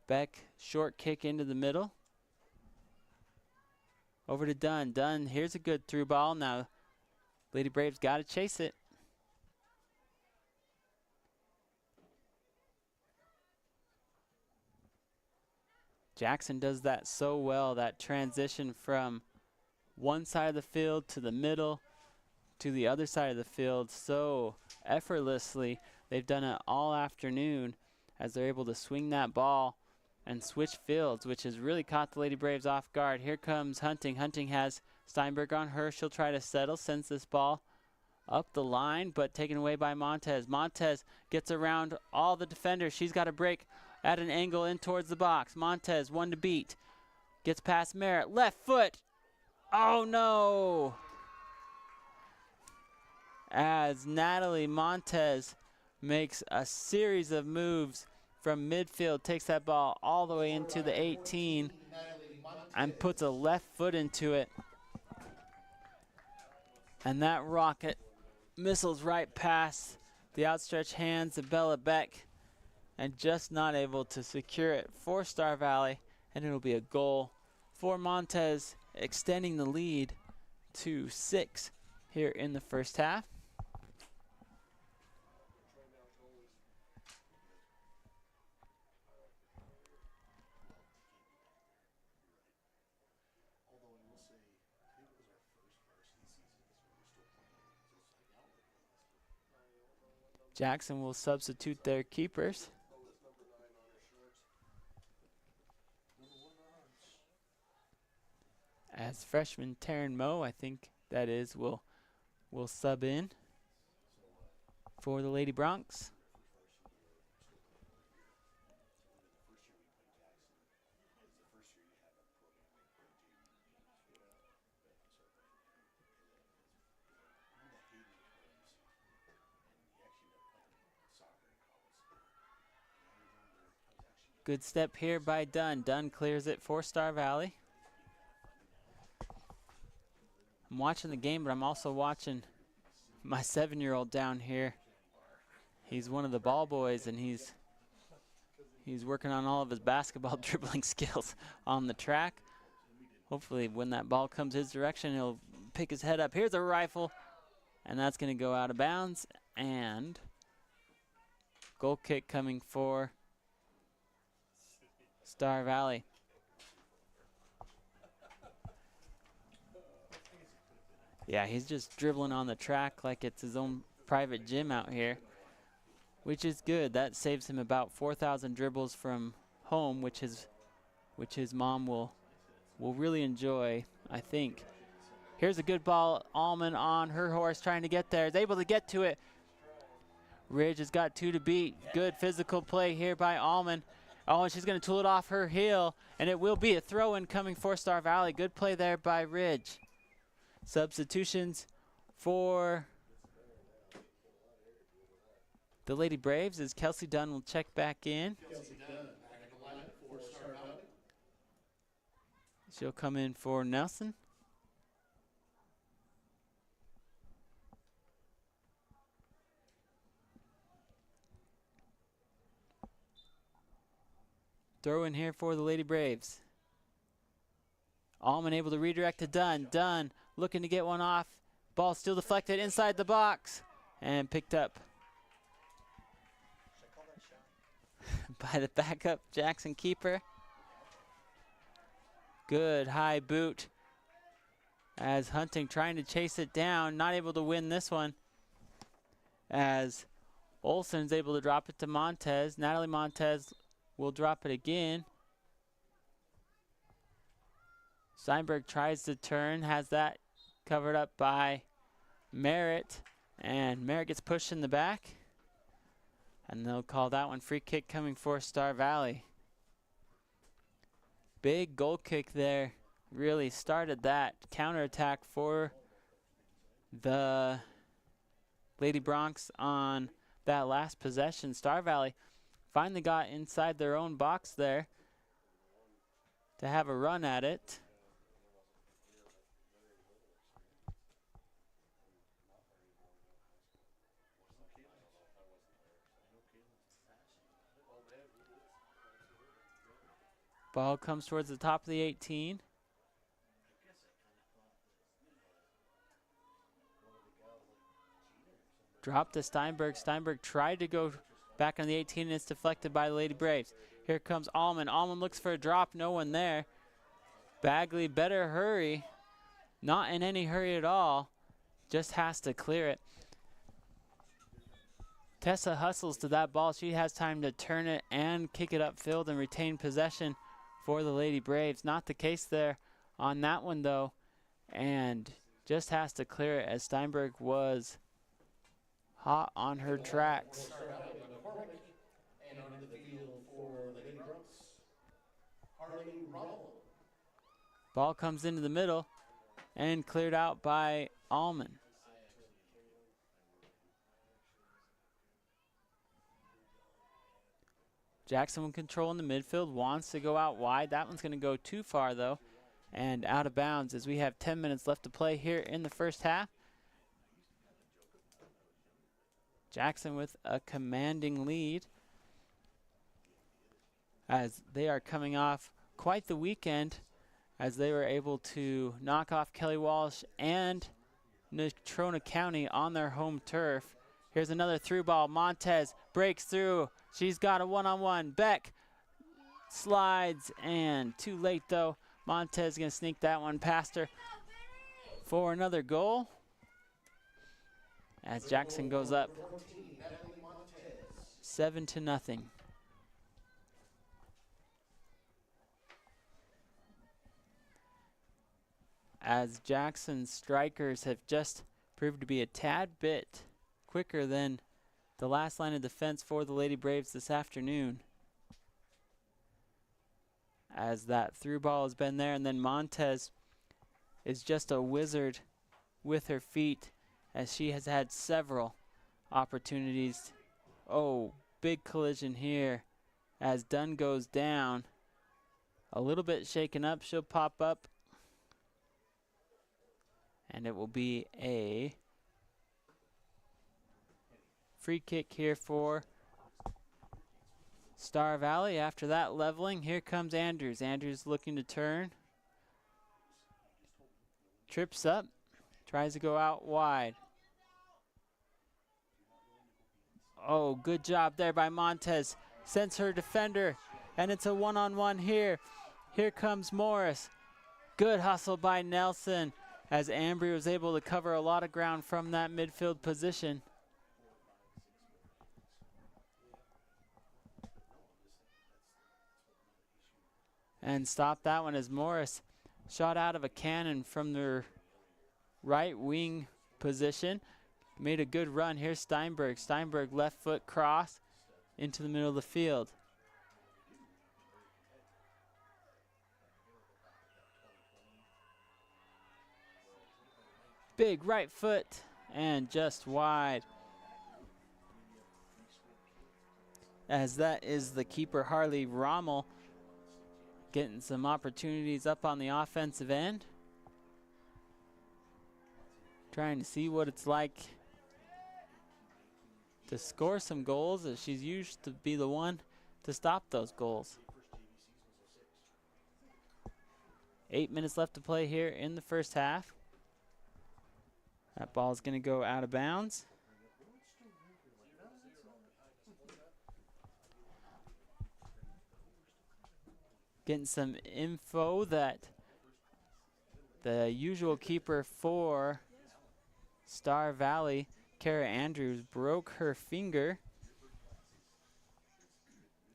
[SPEAKER 10] Beck, short kick into the middle. Over to Dunn. Dunn, here's a good through ball. Now, Lady Braves got to chase it. Jackson does that so well, that transition from one side of the field to the middle to the other side of the field so effortlessly. They've done it all afternoon as they're able to swing that ball and switch fields, which has really caught the Lady Braves off guard. Here comes Hunting. Hunting has Steinberg on her. She'll try to settle, sends this ball up the line, but taken away by Montez. Montez gets around all the defenders. She's got to break at an angle in towards the box. Montez, one to beat. Gets past Merritt. Left foot. Oh, no. As Natalie Montez makes a series of moves from midfield, takes that ball all the way into the 18 and puts a left foot into it. And that rocket missiles right past the outstretched hands of Bella Beck and just not able to secure it for Star Valley, and it'll be a goal for Montez, extending the lead to 6 here in the first half. Jackson will substitute their keepers. As freshman Taryn Moe, I think that is, will sub in for the Lady Bronx. Good step here by Dunn. Dunn clears it for Star Valley. I'm watching the game, but I'm also watching my 7-year-old down here. He's one of the ball boys, and he's working on all of his basketball dribbling skills on the track. Hopefully when that ball comes his direction, he'll pick his head up. Here's a rifle, and that's going to go out of bounds. And goal kick coming for Star Valley. Yeah, he's just dribbling on the track like it's his own private gym out here, which is good. That saves him about 4,000 dribbles from home, which his mom will really enjoy, I think. Here's a good ball. Allman on her horse trying to get there. Is able to get to it. Ridge has got 2 to beat. Good physical play here by Allman. Oh, and she's going to tool it off her heel, and it will be a throw-in coming for Star Valley. Good play there by Ridge. Substitutions for the Lady Braves as Kelsey Dunn will check back in.
[SPEAKER 9] Kelsey Dunn back in the lineup for Star Valley.
[SPEAKER 10] She'll come in for Nelson. Throw in here for the Lady Braves. Allman able to redirect to Dunn. Dunn looking to get one off. Ball still deflected inside the box and picked up by the backup Jackson keeper. Good high boot as Hunting trying to chase it down, not able to win this one. As Olsen's able to drop it to Montez. Natalie Montez will drop it again. Steinberg tries to turn, has that covered up by Merritt, and Merritt gets pushed in the back. And they'll call that one free kick coming for Star Valley. Big goal kick there. Really started that counterattack for the Lady Bronx on that last possession. Star Valley finally got inside their own box there to have a run at it. Ball comes towards the top of the 18. Drop to Steinberg. Steinberg tried to go back on the 18 and it's deflected by the Lady Braves. Here comes Allman. Allman looks for a drop. No one there. Bagley better hurry. Not in any hurry at all. Just has to clear it. Tessa hustles to that ball. She has time to turn it and kick it upfield and retain possession for the Lady Braves. Not the case there on that one though. And just has to clear it as Steinberg was hot on her tracks.
[SPEAKER 9] And onto the field for the Lady Bronx, Harley Rommel.
[SPEAKER 10] Ball comes into the middle and cleared out by Allman. Jackson will control in the midfield, wants to go out wide. That one's going to go too far though and out of bounds as we have 10 minutes left to play here in the first half. Jackson with a commanding lead as they are coming off quite the weekend as they were able to knock off Kelly Walsh and Natrona County on their home turf. Here's another through ball. Montez breaks through. She's got a one-on-one. Beck slides and too late though. Montez gonna sneak that one past her for another goal. As Jackson goes up 7-0. As Jackson's strikers have just proved to be a tad bit quicker than the last line of defense for the Lady Braves this afternoon. As that through ball has been there, and then Montez is just a wizard with her feet as she has had several opportunities. Oh, big collision here as Dunn goes down. A little bit shaken up, she'll pop up. And it will be a free kick here for Star Valley. After that leveling, here comes Andrews. Andrews looking to turn. Trips up, tries to go out wide. Oh, good job there by Montez. Sends her defender, and it's a one-on-one here. Here comes Morris. Good hustle by Nelson as Ambry was able to cover a lot of ground from that midfield position. And stop that one as Morris shot out of a cannon from their right wing position. Made a good run. Here's Steinberg. Steinberg left foot cross into the middle of the field. Big right foot and just wide. As that is the keeper, Harley Rommel, getting some opportunities up on the offensive end. Trying to see what it's like to score some goals, as she's used to be the one to stop those goals. 8 minutes left to play here in the first half. That ball is going to go out of bounds. Getting some info that the usual keeper for Star Valley, Kara Andrews, broke her finger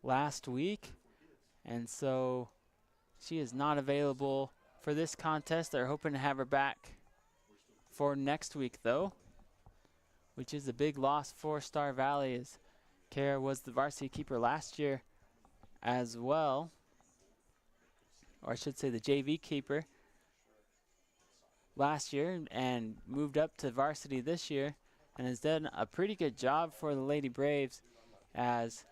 [SPEAKER 10] last week, and so she is not available for this contest. They're hoping to have her back for next week, though, which is a big loss for Star Valley, as Kara was the varsity keeper last year as well, or I should say the JV keeper last year, and moved up to varsity this year, and has done a pretty good job for the Lady Braves, as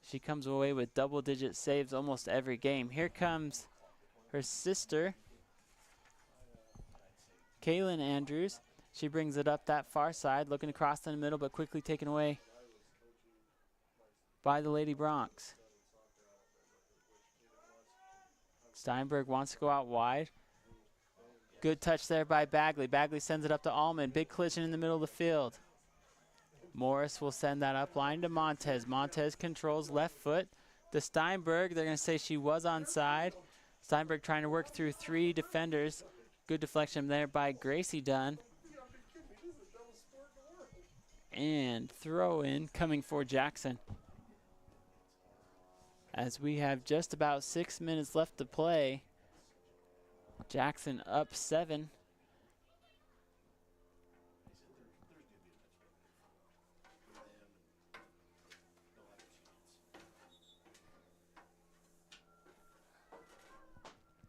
[SPEAKER 10] she comes away with double-digit saves almost every game. Here comes her sister, Kaylin Andrews. She brings it up that far side, looking across in the middle, but quickly taken away by the Lady Bronx. Steinberg wants to go out wide. Good touch there by Bagley. Bagley sends it up to Allman. Big collision in the middle of the field. Morris will send that up line to Montez. Montez controls left foot to Steinberg. They're going to say she was onside. Steinberg trying to work through 3 defenders. Good deflection there by Gracie Dunn. And throw in coming for Jackson, as we have just about 6 minutes left to play. Jackson up 7.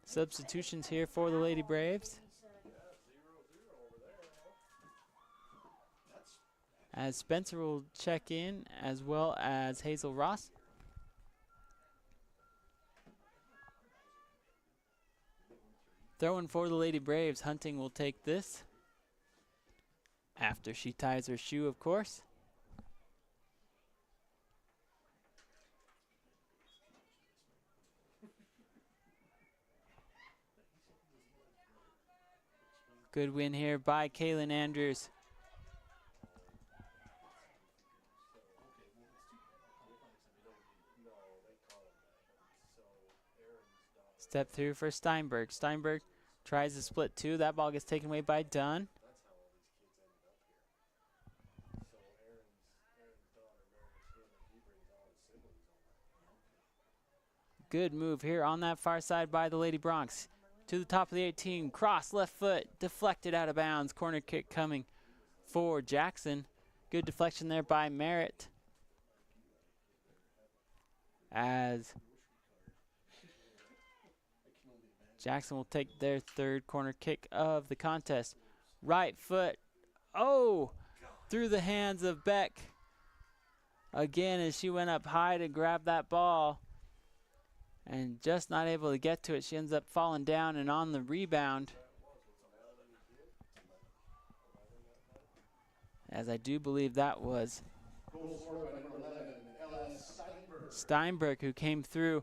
[SPEAKER 10] Substitutions here for the Lady Braves, as Spencer will check in, as well as Hazel Ross. Throwing for the Lady Braves, Hunting will take this, after she ties her shoe, of course. Good win here by Kaylin Andrews. Step through for Steinberg. Steinberg tries to split 2. That ball gets taken away by Dunn. Good move here on that far side by the Lady Bronx. To the top of the 18, cross left foot, deflected out of bounds. Corner kick coming for Jackson. Good deflection there by Merritt, as Jackson will take their 3rd corner kick of the contest. Right foot, through the hands of Beck. Again, as she went up high to grab that ball, and just not able to get to it. She ends up falling down and on the rebound, as I do believe that was Steinberg who came through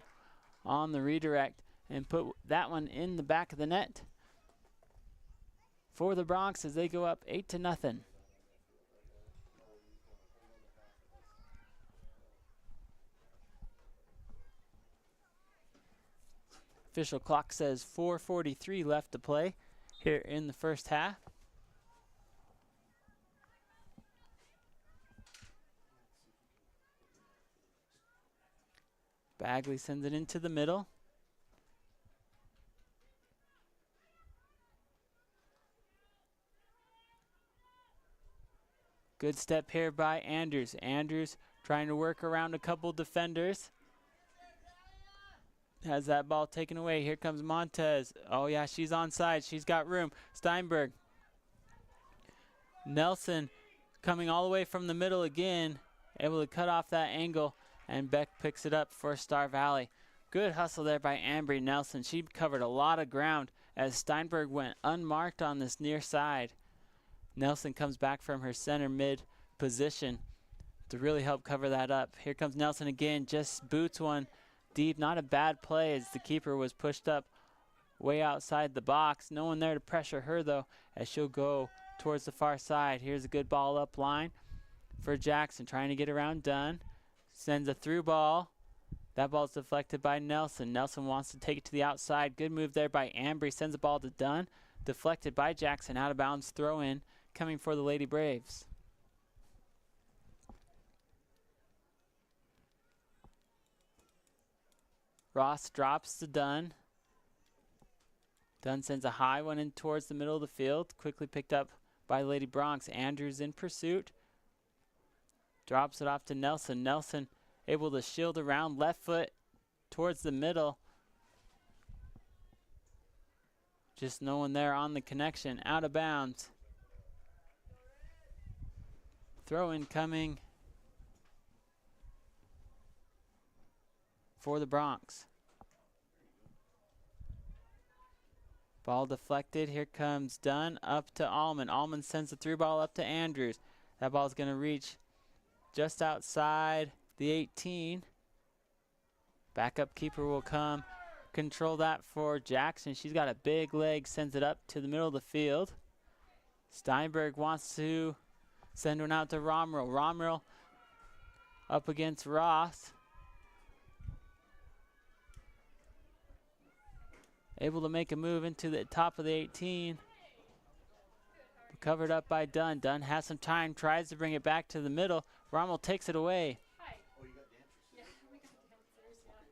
[SPEAKER 10] on the redirect and put that one in the back of the net for the Bronx, as they go up 8-0. Official clock says 4:43 left to play here in the first half. Bagley sends it into the middle. Good step here by Andrews. Andrews trying to work around a couple defenders. Has that ball taken away. Here comes Montez. Oh, yeah, she's onside. She's got room. Steinberg. Nelson coming all the way from the middle again, able to cut off that angle, and Beck picks it up for Star Valley. Good hustle there by Ambry Nelson. She covered a lot of ground as Steinberg went unmarked on this near side. Nelson comes back from her center mid position to really help cover that up. Here comes Nelson again, just boots one deep. Not a bad play, as the keeper was pushed up way outside the box. No one there to pressure her, though, as she'll go towards the far side. Here's a good ball up line for Jackson, trying to get around Dunn. Sends a through ball That ball's deflected by Nelson. Nelson wants to take it to the outside. Good move there by Ambry. Sends the ball to Dunn. Deflected by Jackson. Out of bounds throw in coming for the Lady Braves. Ross drops to Dunn. Dunn sends a high one in towards the middle of the field. Quickly picked up by Lady Bronx. Andrews in pursuit. Drops it off to Nelson. Nelson able to shield around, left foot towards the middle. Just no one there on the connection. Out of bounds. Throw in coming for the Bronx. Ball deflected. Here comes Dunn up to Allman. Allman sends the through ball up to Andrews. That ball's going to reach just outside the 18. Backup keeper will come. Control that for Jackson. She's got a big leg. Sends it up to the middle of the field. Steinberg wants to send one out to Romrell. Romrell up against Ross. Able to make a move into the top of the 18. Covered up by Dunn. Dunn has some time, tries to bring it back to the middle. Rommel takes it away.
[SPEAKER 9] Oh, you got dancers? Yeah, we got dancers, yeah.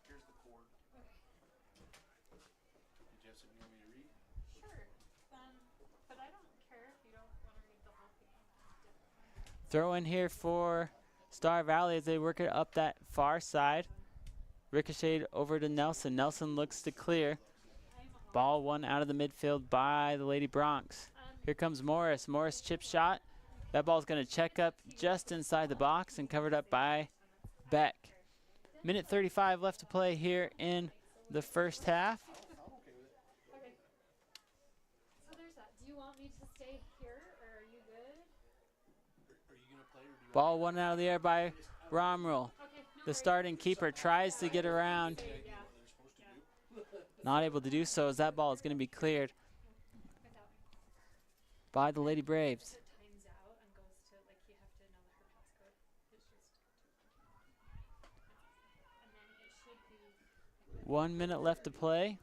[SPEAKER 9] Here's the cord. Did you have something you want me to read?
[SPEAKER 11] Sure. But I don't care if you don't want to read the whole thing.
[SPEAKER 10] Throw in here for Star Valley as they work it up that far side. Ricocheted over to Nelson. Nelson looks to clear. Ball one out of the midfield by the Lady Bronx. Here comes Morris. Morris chip shot. That ball's going to check up just inside the box and covered up by Beck. Minute 35 left to play here in the first half.
[SPEAKER 11] Okay. So there's that. Do you want me to stay here, or are you good?
[SPEAKER 9] Are you going to play, or do you
[SPEAKER 10] Ball one out of the air by Romrell. The starting keeper tries to get around. Not able to do so as that ball is going to be cleared by the Lady Braves. 1 minute left to play.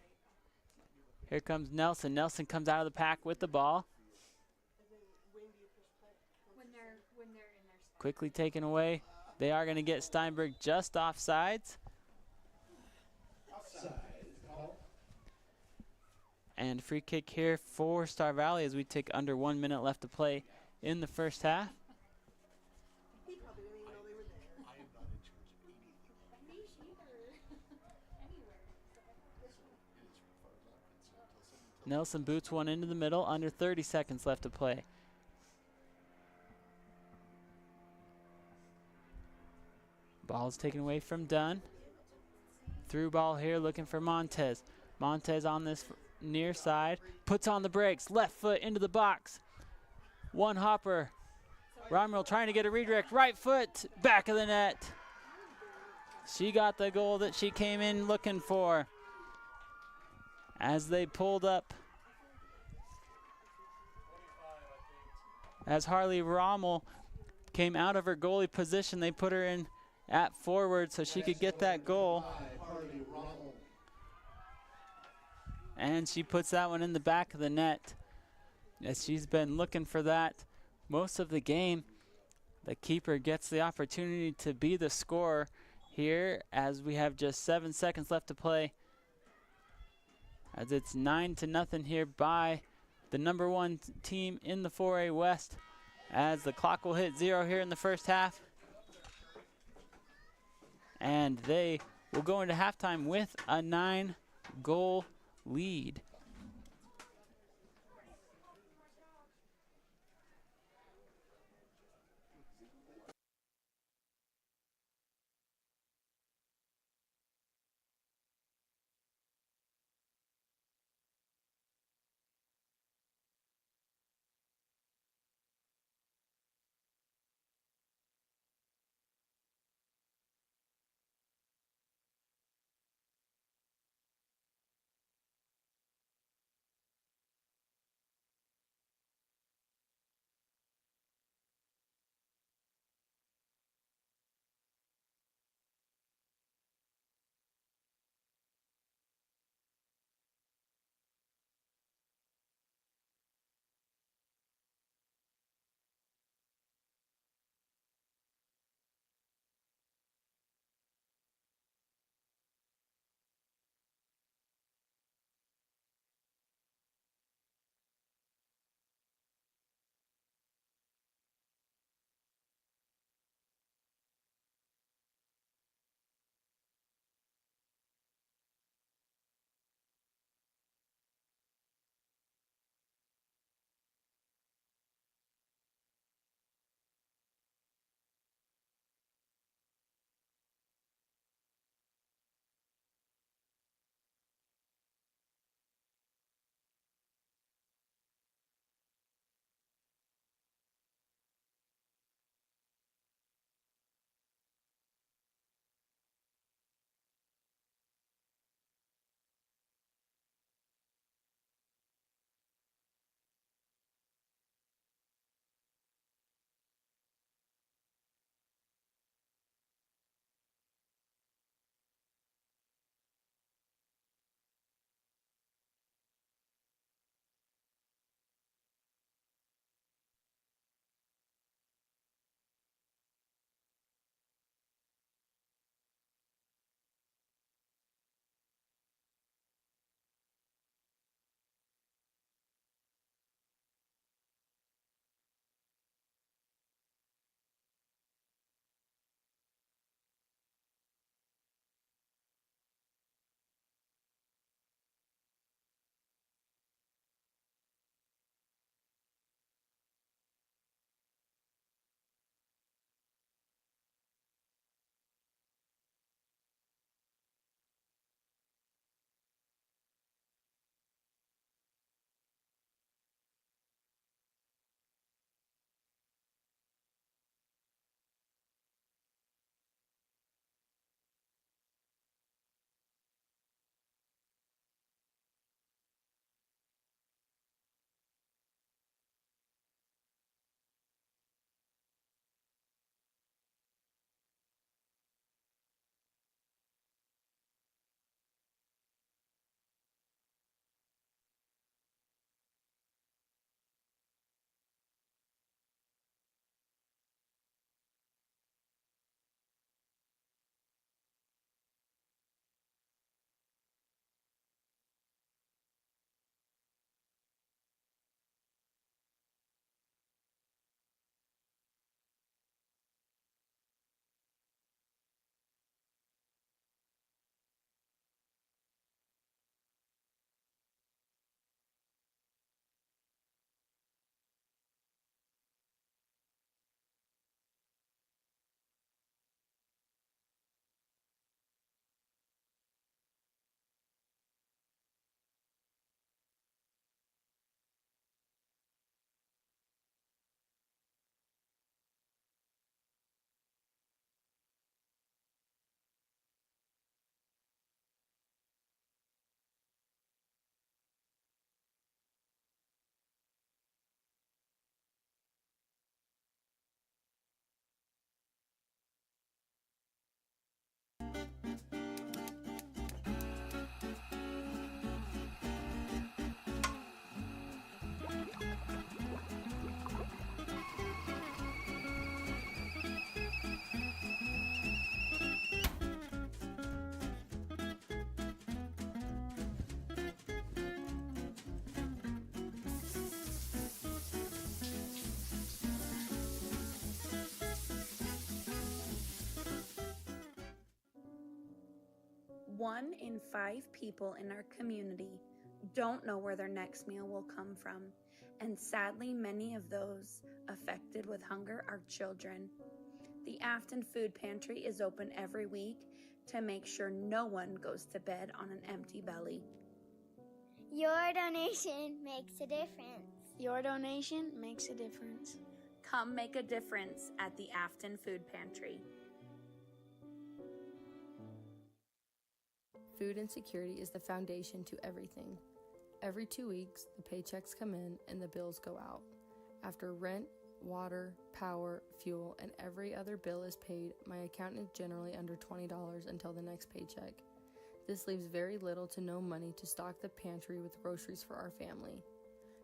[SPEAKER 10] Here comes Nelson. Nelson comes out of the pack with the ball. Quickly taken away. They are going to get Steinberg just off sides. And free kick here for Star Valley as we take under 1 minute left to play in the first half. Nelson boots one into the middle, under 30 seconds left to play. Ball is taken away from Dunn. Through ball here looking for Montez. Montez on this near side, puts on the brakes, left foot into the box. One hopper. Romrell trying to get a redirect, right foot, back of the net. She got the goal that she came in looking for. As they pulled up, as Harley Rommel came out of her goalie position, they put her in at forward so she could get that goal. And she puts that one in the back of the net. As she's been looking for that most of the game, the keeper gets the opportunity to be the scorer here as we have just 7 seconds left to play. As it's 9-0 here by the number one team in the 4A West, as the clock will hit 0 here in the first half. And they will go into halftime with a 9-goal lead.
[SPEAKER 12] 1 in 5 people in our community don't know where their next meal will come from, and sadly, many of those affected with hunger are children. The Afton Food Pantry is open every week to make sure no one goes to bed on an empty belly.
[SPEAKER 1] Your donation makes a difference.
[SPEAKER 12] Your donation makes a difference. Come make a difference at the Afton Food Pantry.
[SPEAKER 13] Food insecurity is the foundation to everything. Every 2 weeks, the paychecks come in and the bills go out. After rent, water, power, fuel, and every other bill is paid, my account is generally under $20 until the next paycheck. This leaves very little to no money to stock the pantry with groceries for our family.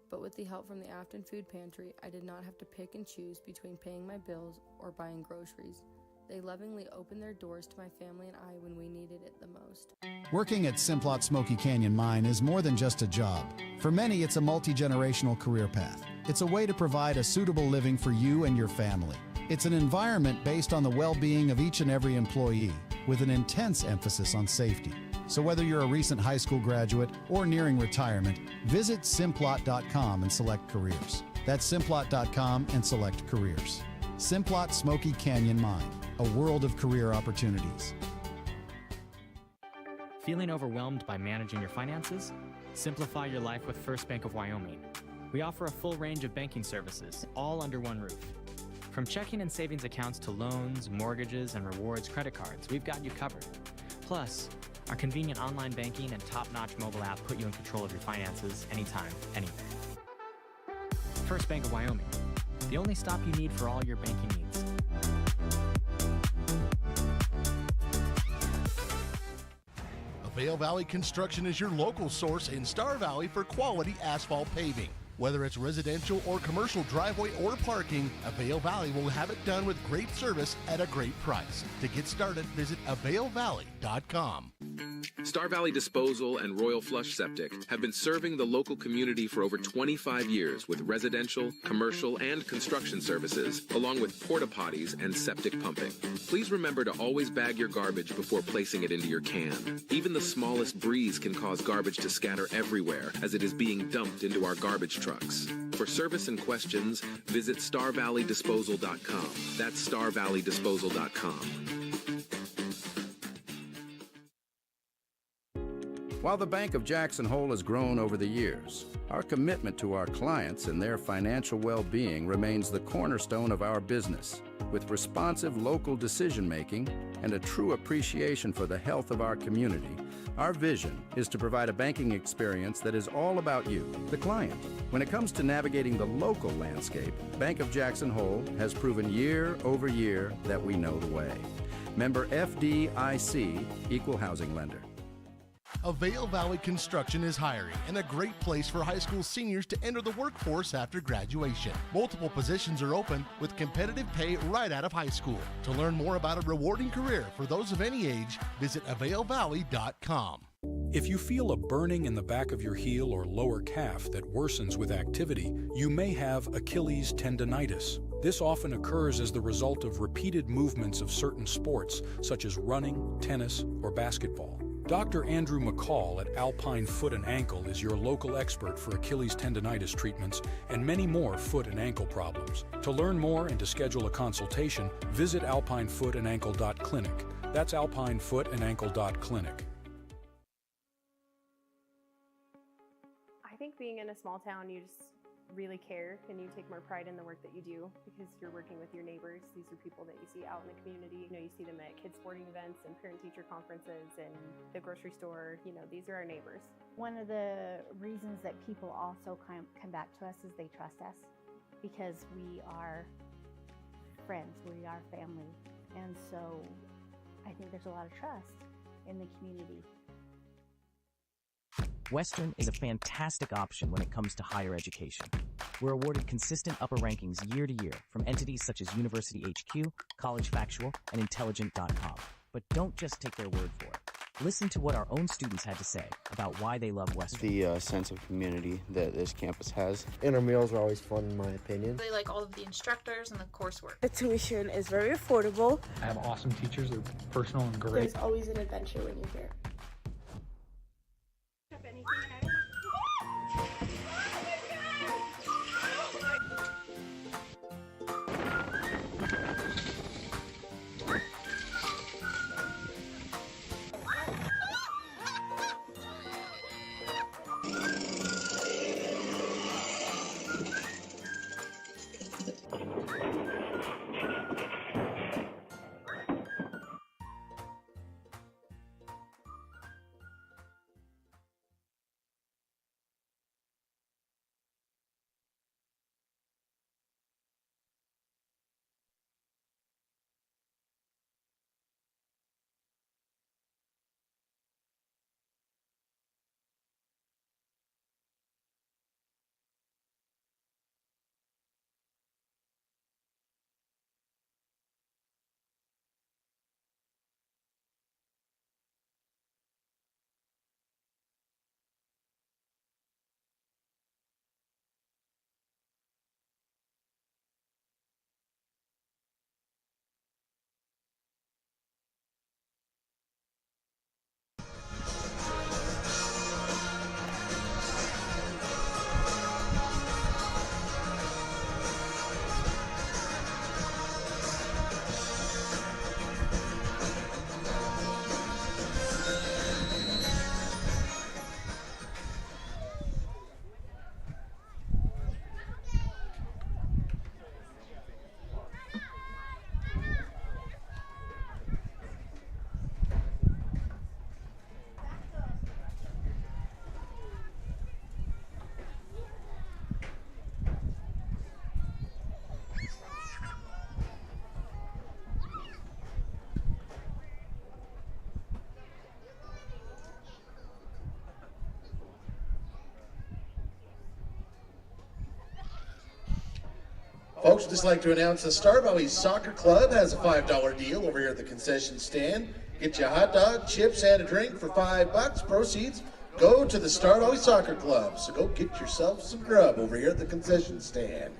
[SPEAKER 13] But with the help from the Afton Food Pantry, I did not have to pick and choose between paying my bills or buying groceries. They lovingly opened their doors to my family and I when we needed it the most.
[SPEAKER 14] Working at Simplot Smoky Canyon Mine is more than just a job. For many, it's a multi-generational career path. It's a way to provide a suitable living for you and your family. It's an environment based on the well-being of each and every employee, with an intense emphasis on safety. So whether you're a recent high school graduate or nearing retirement, visit Simplot.com and select careers. That's Simplot.com and select careers. Simplot Smoky Canyon Mine, a world of career opportunities.
[SPEAKER 15] Feeling overwhelmed by managing your finances? Simplify your life with First Bank of Wyoming. We offer a full range of banking services, all under one roof. From checking and savings accounts to loans, mortgages, and rewards credit cards, we've got you covered. Plus, our convenient online banking and top-notch mobile app put you in control of your finances anytime, anywhere. First Bank of Wyoming, the only stop you need for all your banking needs.
[SPEAKER 9] Vail Valley Construction is your local source in Star Valley for quality asphalt paving. Whether it's residential or commercial driveway or parking, Vail Valley will have it done with great service at a great price. To get started, visit availvalley.com.
[SPEAKER 16] Star Valley Disposal and Royal Flush Septic have been serving the local community for over 25 years with residential, commercial, and construction services, along with porta potties and septic pumping. Please remember to always bag your garbage before placing it into your can. Even the smallest breeze can cause garbage to scatter everywhere as it is being dumped into our garbage trucks. For service and questions, visit StarValleyDisposal.com. That's StarValleyDisposal.com.
[SPEAKER 17] While the Bank of Jackson Hole has grown over the years, our commitment to our clients and their financial well-being remains the cornerstone of our business. With responsive local decision-making and a true appreciation for the health of our community, our vision is to provide a banking experience that is all about you, the client. When it comes to navigating the local landscape, Bank of Jackson Hole has proven year over year that we know the way. Member FDIC, Equal Housing Lender.
[SPEAKER 9] Vail Valley Construction is hiring and a great place for high school seniors to enter the workforce after graduation. Multiple positions are open with competitive pay right out of high school. To learn more about a rewarding career for those of any age, visit availvalley.com.
[SPEAKER 18] If you feel a burning in the back of your heel or lower calf that worsens with activity, you may have Achilles tendonitis. This often occurs as the result of repeated movements of certain sports, such as running, tennis, or basketball. Dr. Andrew McCall at Alpine Foot and Ankle is your local expert for Achilles tendonitis treatments and many more foot and ankle problems. To learn more and to schedule a consultation, visit alpinefootandAnkle.clinic. That's alpinefootandAnkle.clinic.
[SPEAKER 19] I think being in a small town, you just really care and you take more pride in the work that you do because you're working with your neighbors. These are people that you see out in the community. You know, you see them at kids sporting events and parent-teacher conferences and the grocery store. You know, these are our neighbors.
[SPEAKER 20] One of the reasons that people also come back to us is they trust us because we are friends, we are family. And so I think there's a lot of trust in the community.
[SPEAKER 21] Western is a fantastic option when it comes to higher education. We're awarded consistent upper rankings year to year from entities such as University HQ, College Factual, and Intelligent.com. But don't just take their word for it. Listen to what our own students had to say about why they love Western.
[SPEAKER 22] The sense of community that this campus has.
[SPEAKER 23] Inter meals are always fun in my opinion.
[SPEAKER 24] They like all of the instructors and the coursework.
[SPEAKER 25] The tuition is very affordable.
[SPEAKER 26] I have awesome teachers. They're personal and great.
[SPEAKER 27] There's always an adventure when you're here.
[SPEAKER 9] Folks, just like to announce the Star Valley Soccer Club has a $5 deal over here at the concession stand. Get you a hot dog, chips, and a drink for $5. Proceeds go to the Star Valley Soccer Club. So go get yourself some grub over here at the concession stand.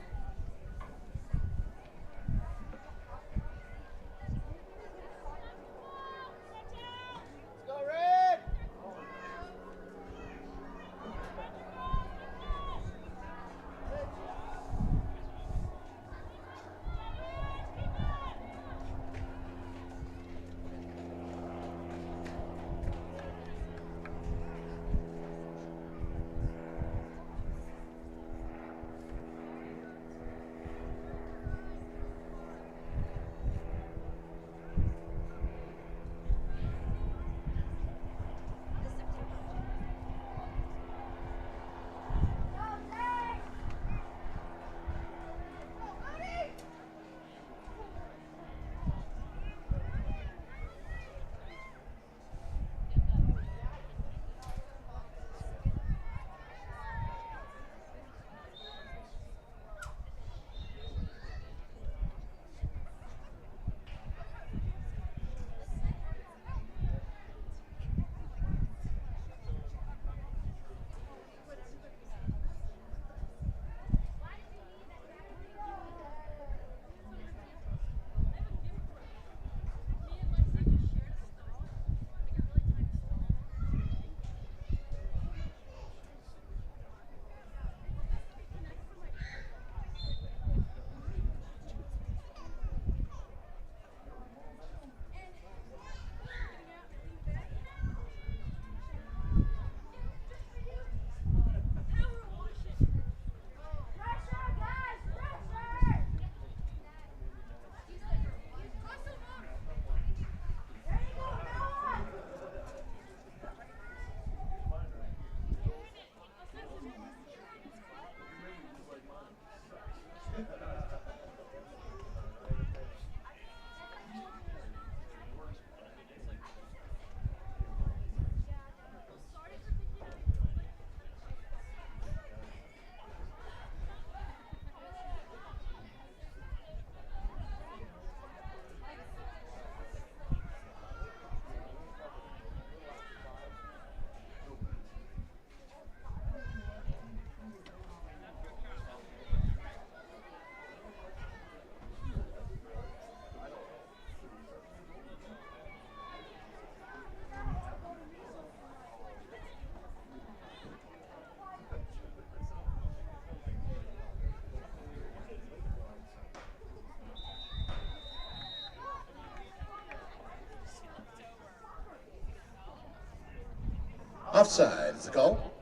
[SPEAKER 2] Offside is the call.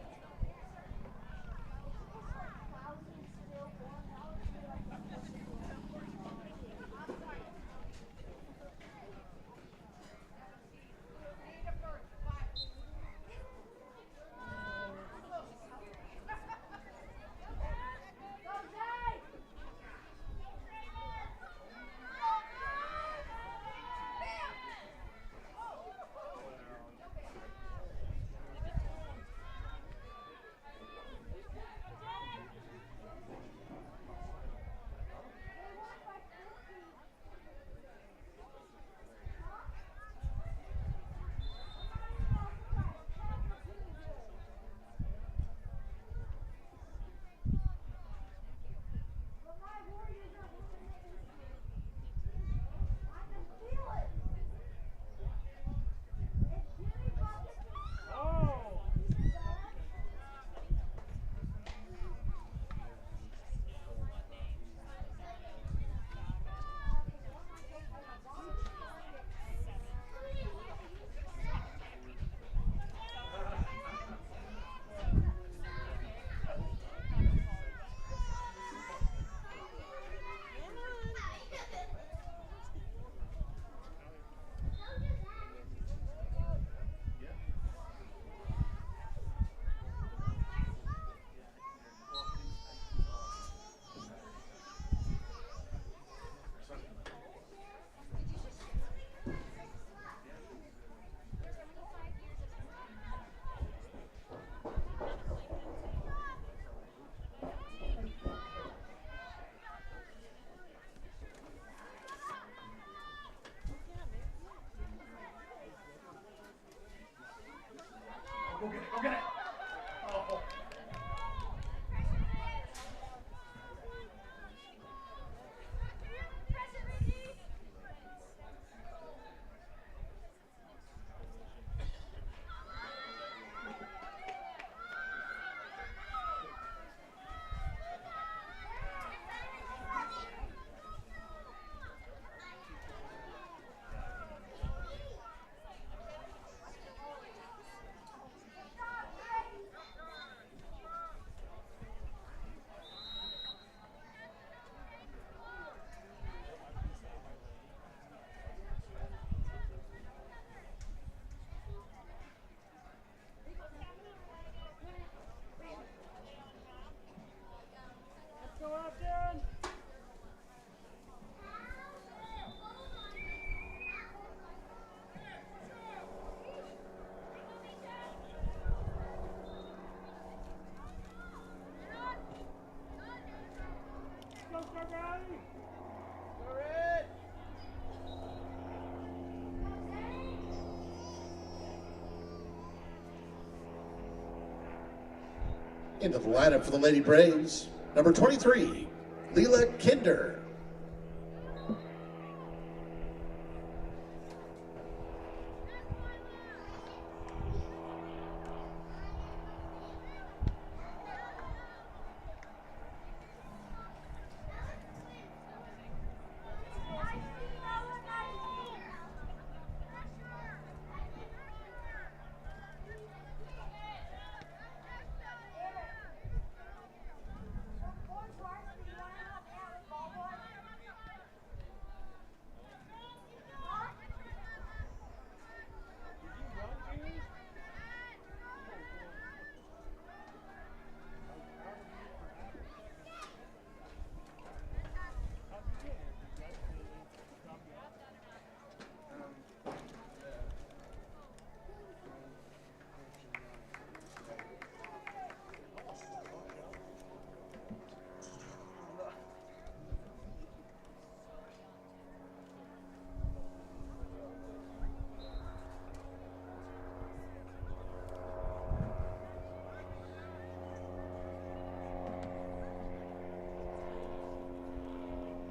[SPEAKER 2] Into the lineup for the Lady Braves, number 23, Leela Kinder.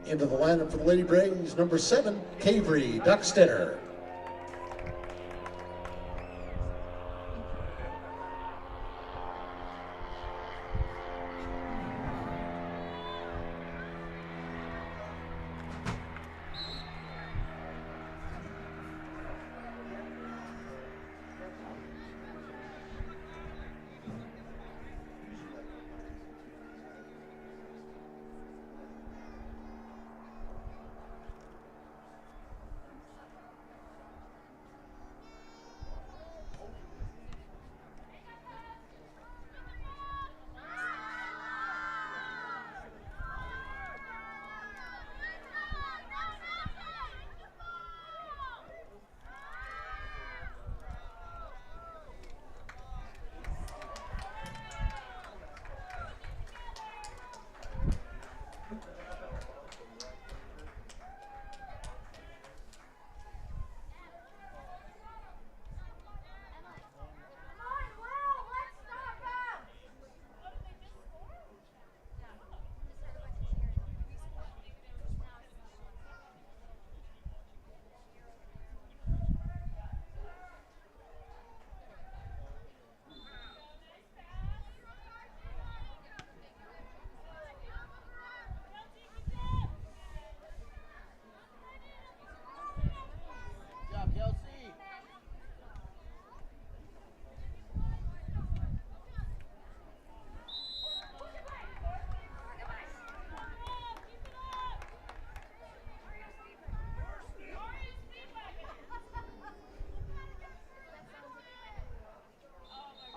[SPEAKER 2] Into the lineup for the Lady Braves, number 7, Cavery Duckstetter.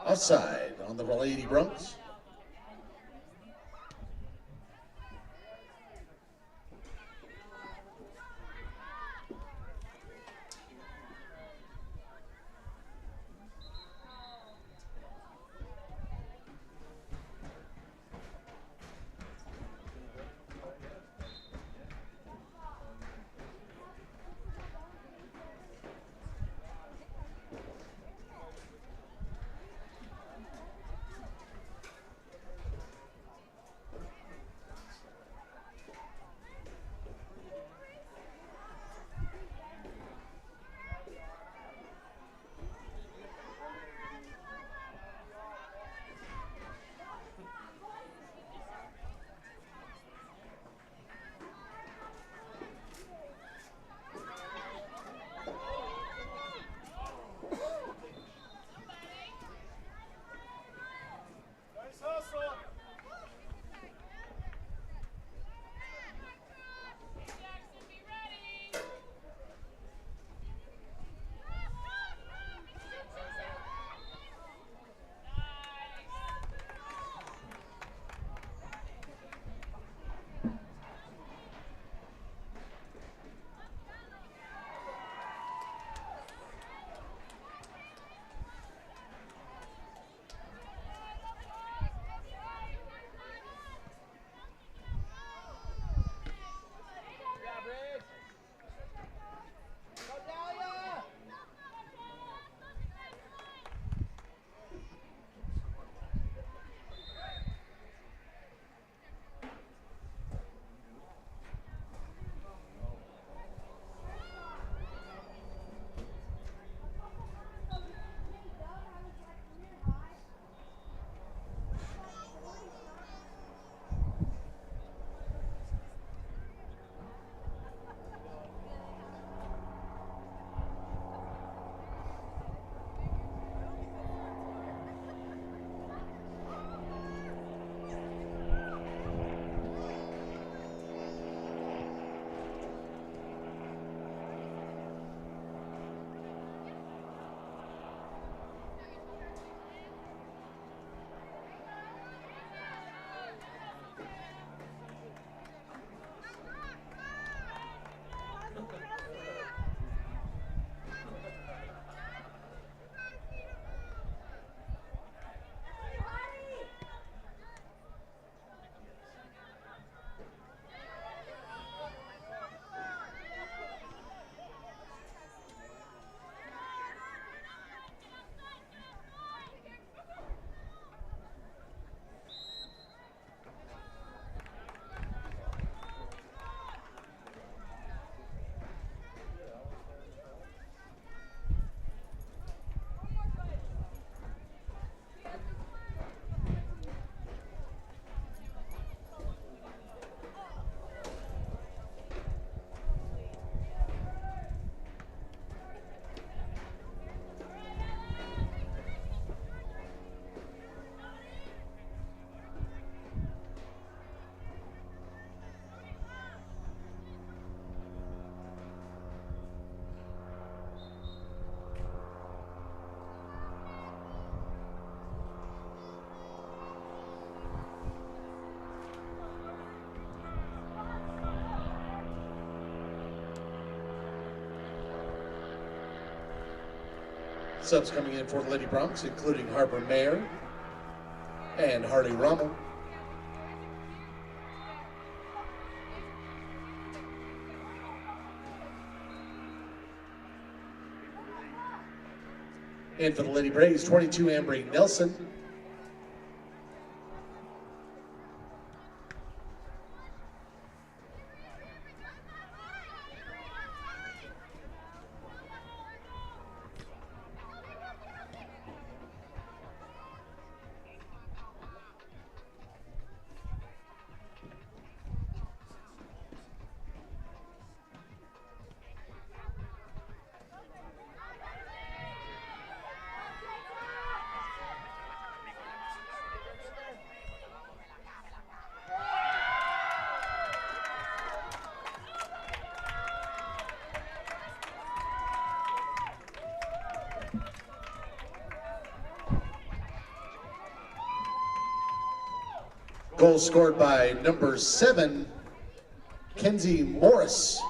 [SPEAKER 2] Offside on the Lady Broncs. Subs coming in for the Lady Broncs, including Harper Mayer and Harley Rommel. In for the Lady Braves, 22, Ambry Nelson. Goal scored by number 7, Kenzie Morris.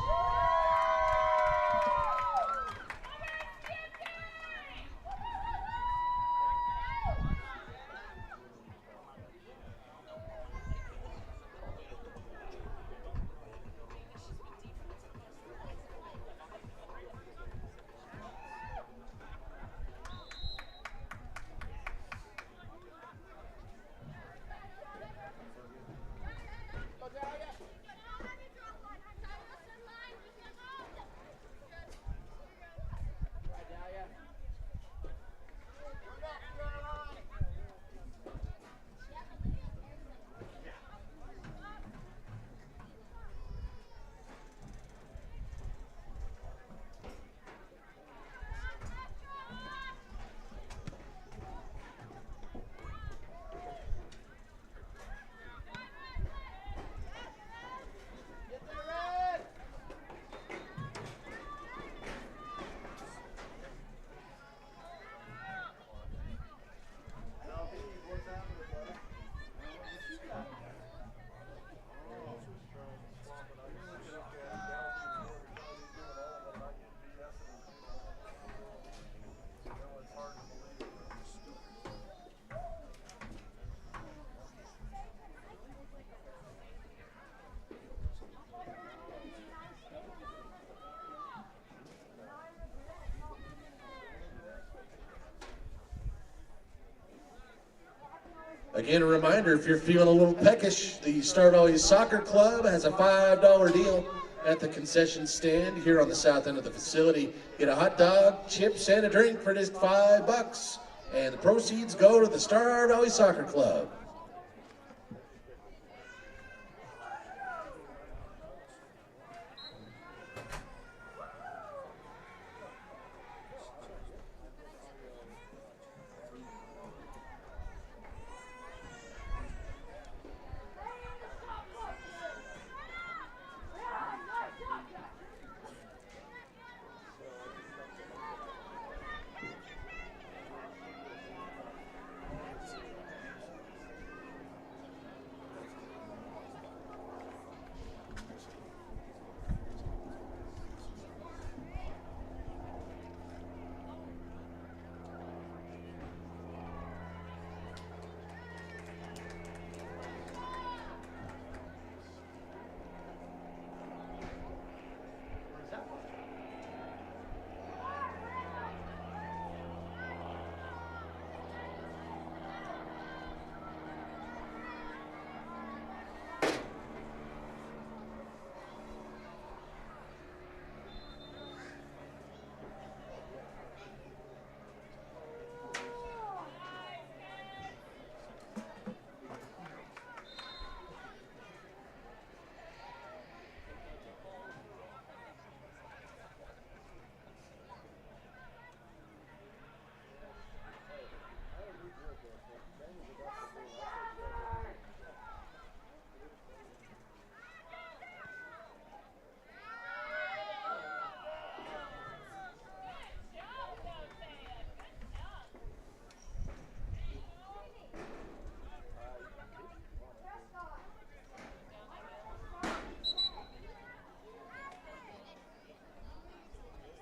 [SPEAKER 2] Again, a reminder, if you're feeling a little peckish, the Star Valley Soccer Club has a $5 deal at the concession stand here on the south end of the facility. Get a hot dog, chips, and a drink for just $5, and the proceeds go to the Star Valley Soccer Club.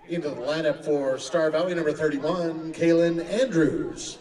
[SPEAKER 2] Into the lineup for Star Valley, number 31, Kaylin Andrews.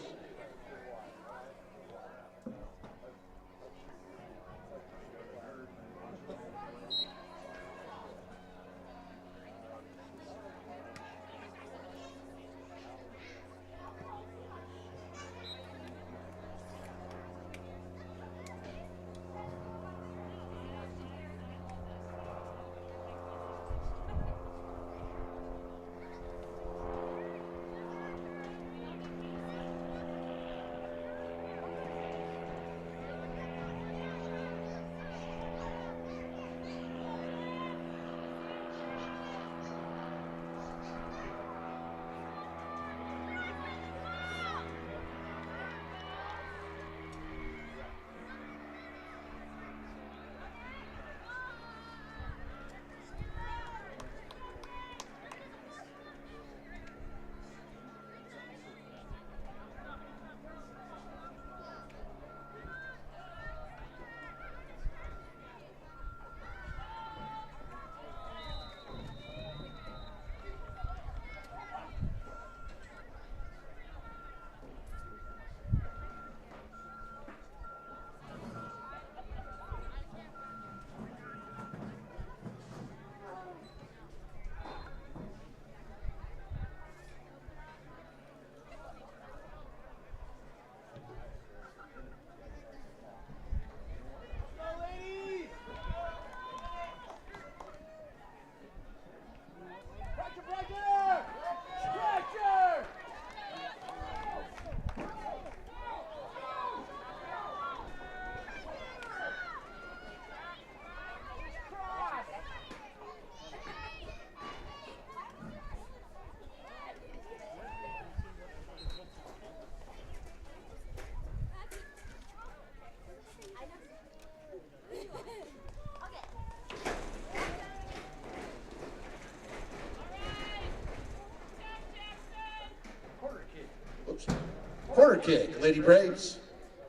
[SPEAKER 2] Corner kick, Lady Braves.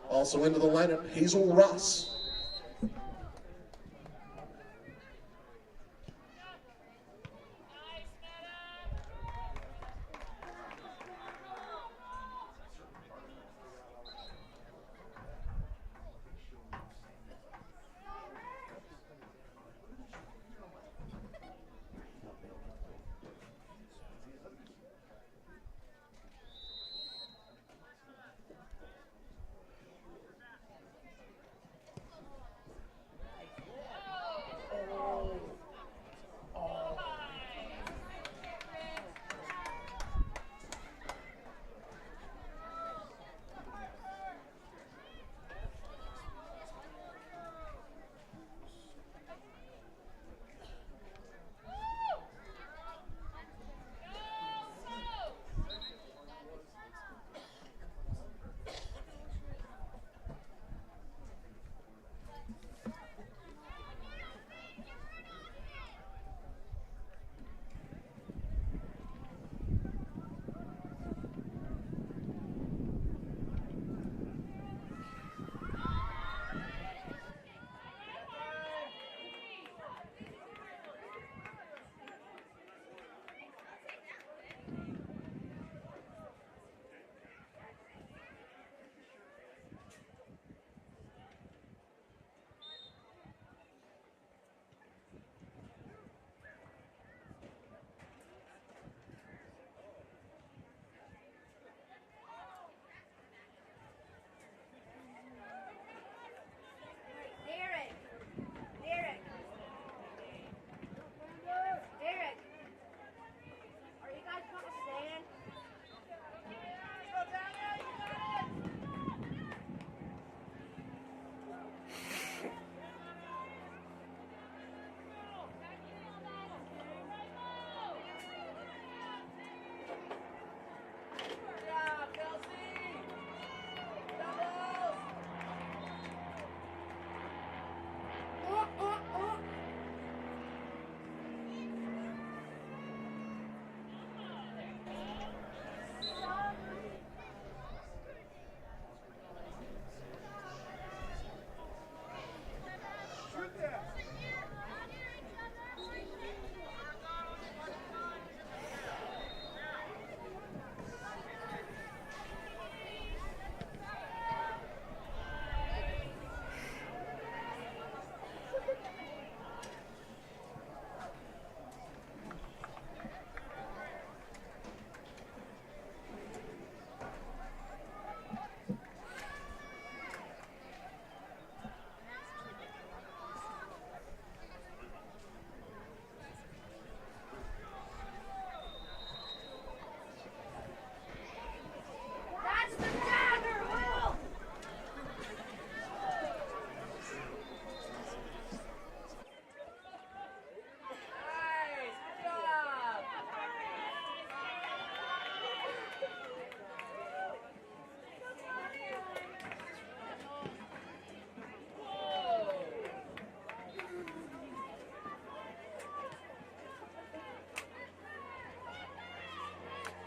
[SPEAKER 2] Also into the lineup, Hazel Ross.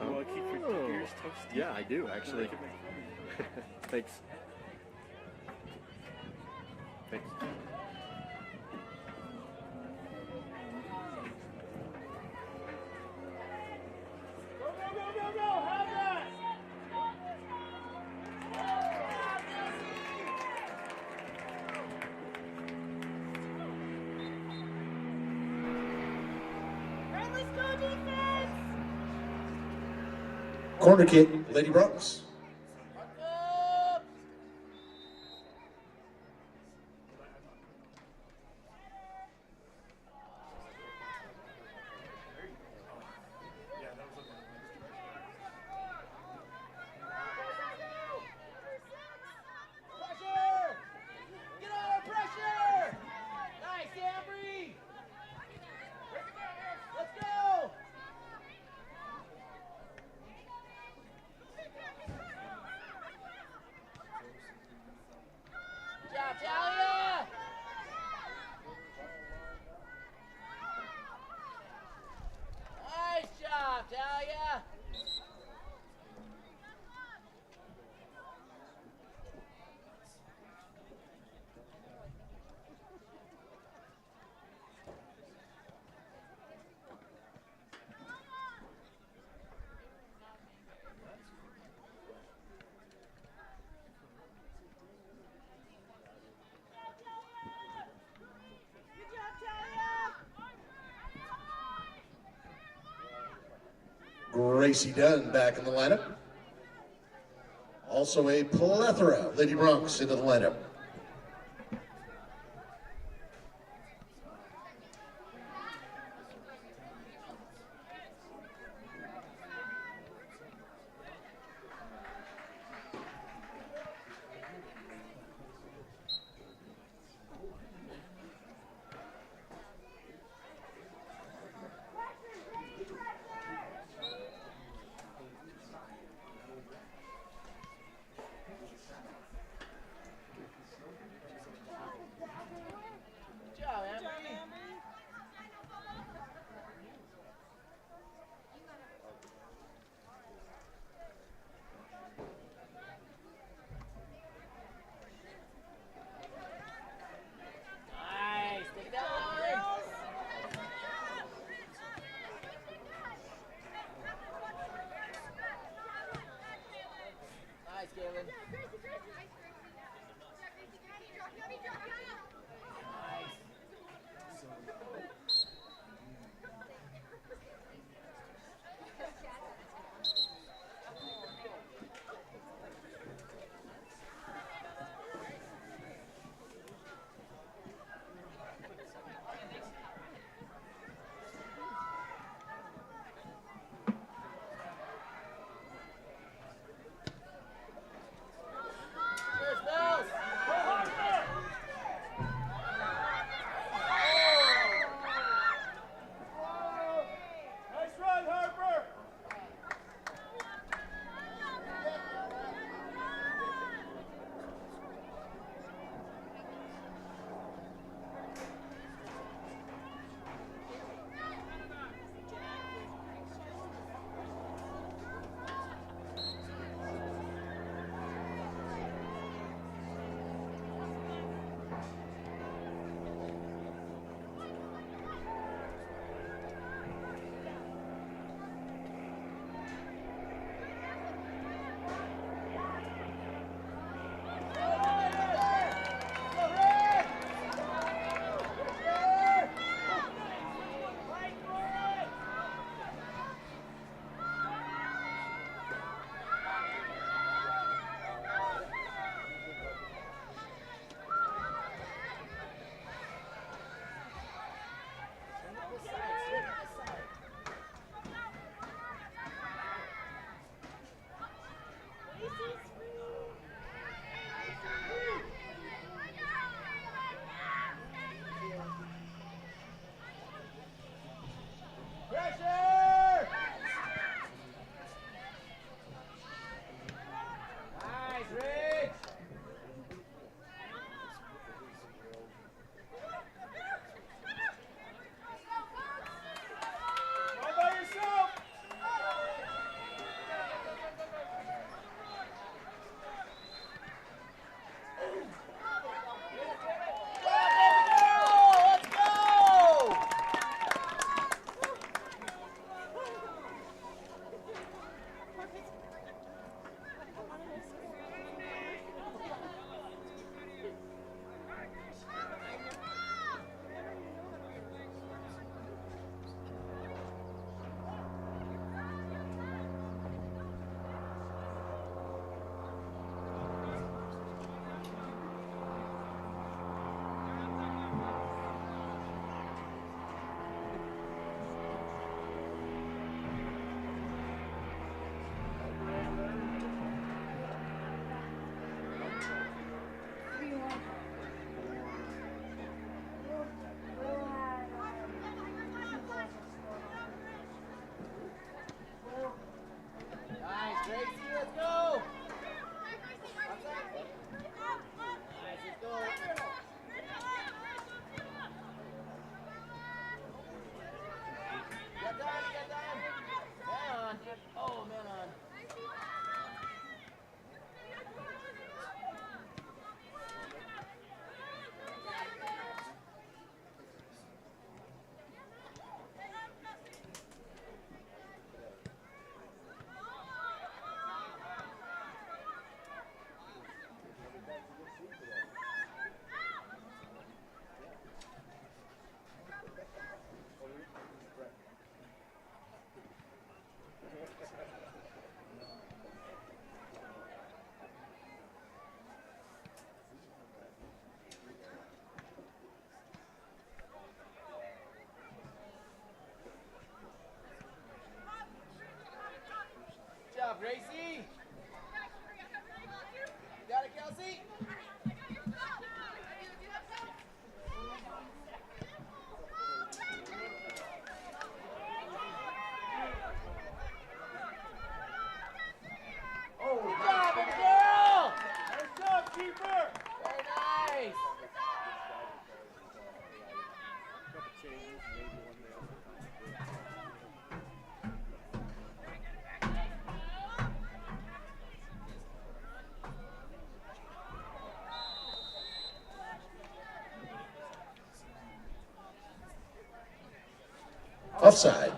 [SPEAKER 3] You want to keep your ears toasty? Yeah, I do, actually. Thanks. Thanks.
[SPEAKER 2] Corner kick, Lady Bronx. Gracie Dunn back in the lineup. Also a plethora of Lady Broncs into the lineup. Offside.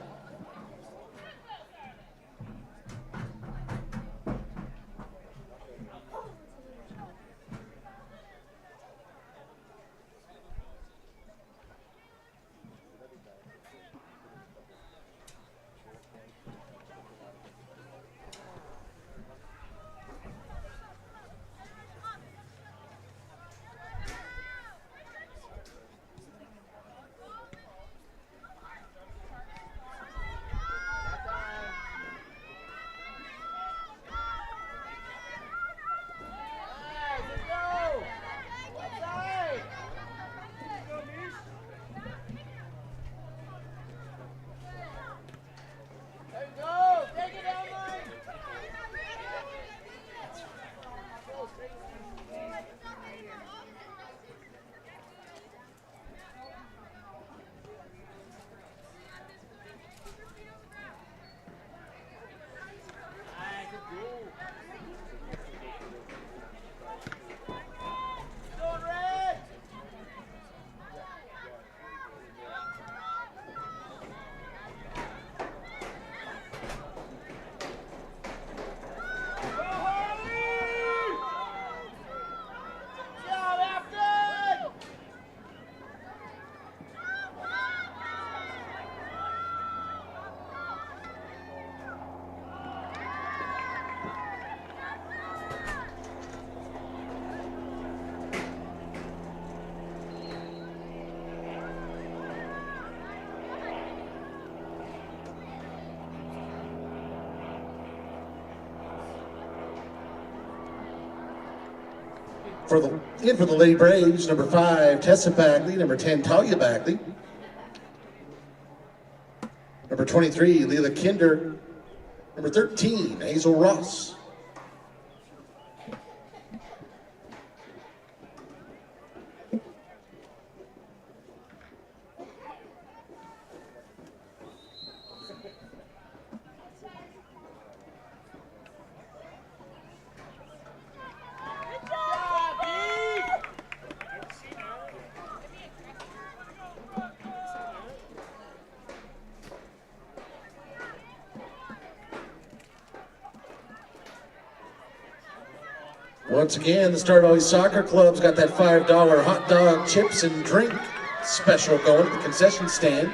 [SPEAKER 2] For the Lady Braves, number 5, Tessa Bagley, number 10, Talia Bagley, number 23, Leela Kinder, number 13, Hazel Ross. Once again, the Star Valley Soccer Club's got that $5 hot dog, chips, and drink special going at the concession stand.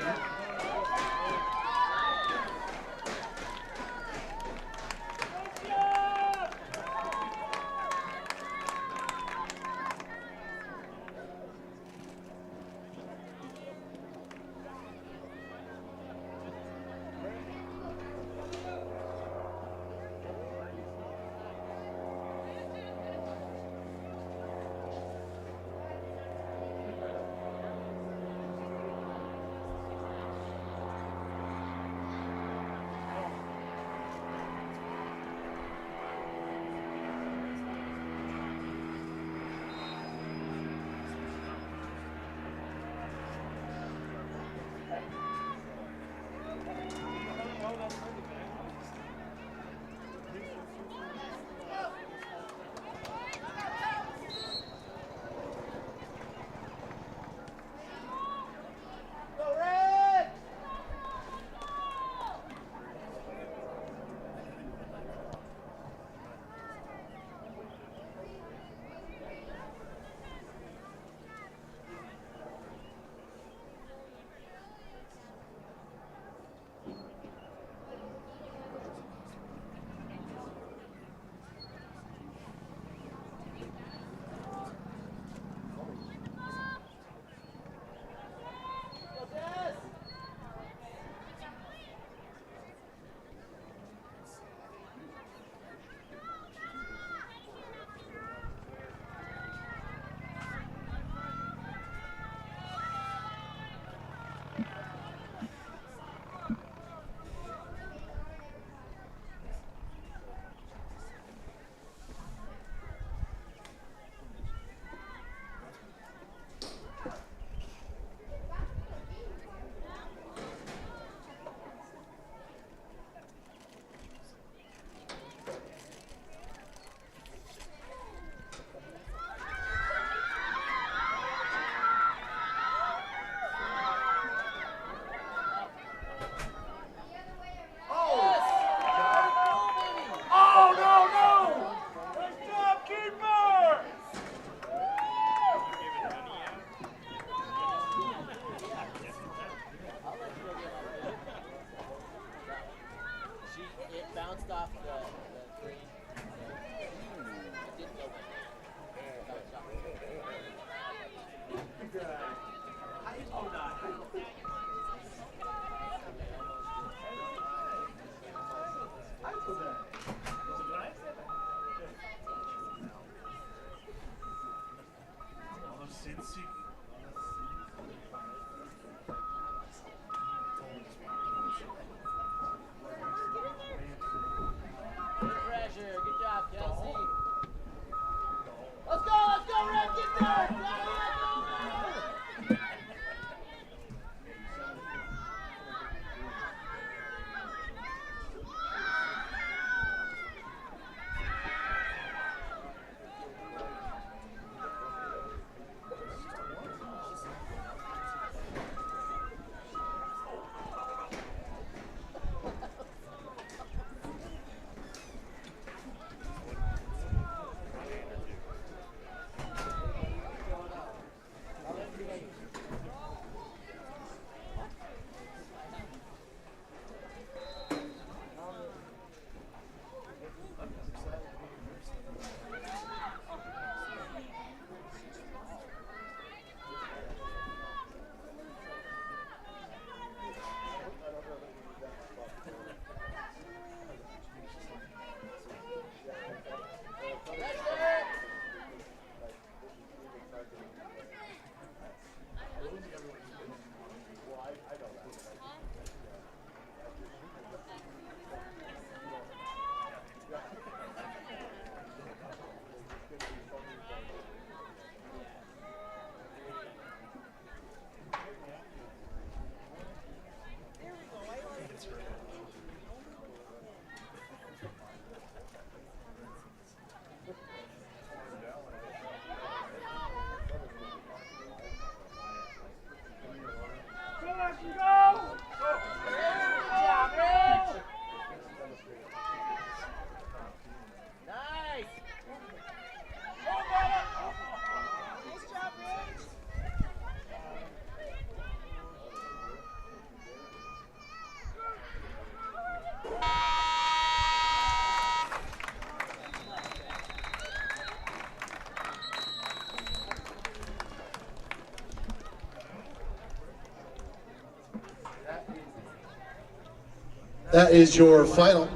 [SPEAKER 2] That is your final.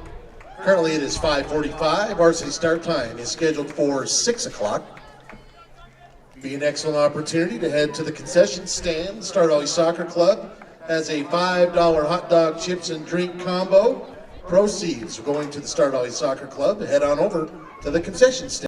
[SPEAKER 2] Currently it is 5:45. Varsity start time is scheduled for 6 o'clock. Be an excellent opportunity to head to the concession stand. Star Valley Soccer Club has a $5 hot dog, chips, and drink combo. Proceeds are going to the Star Valley Soccer Club. Head on over to the concession stand.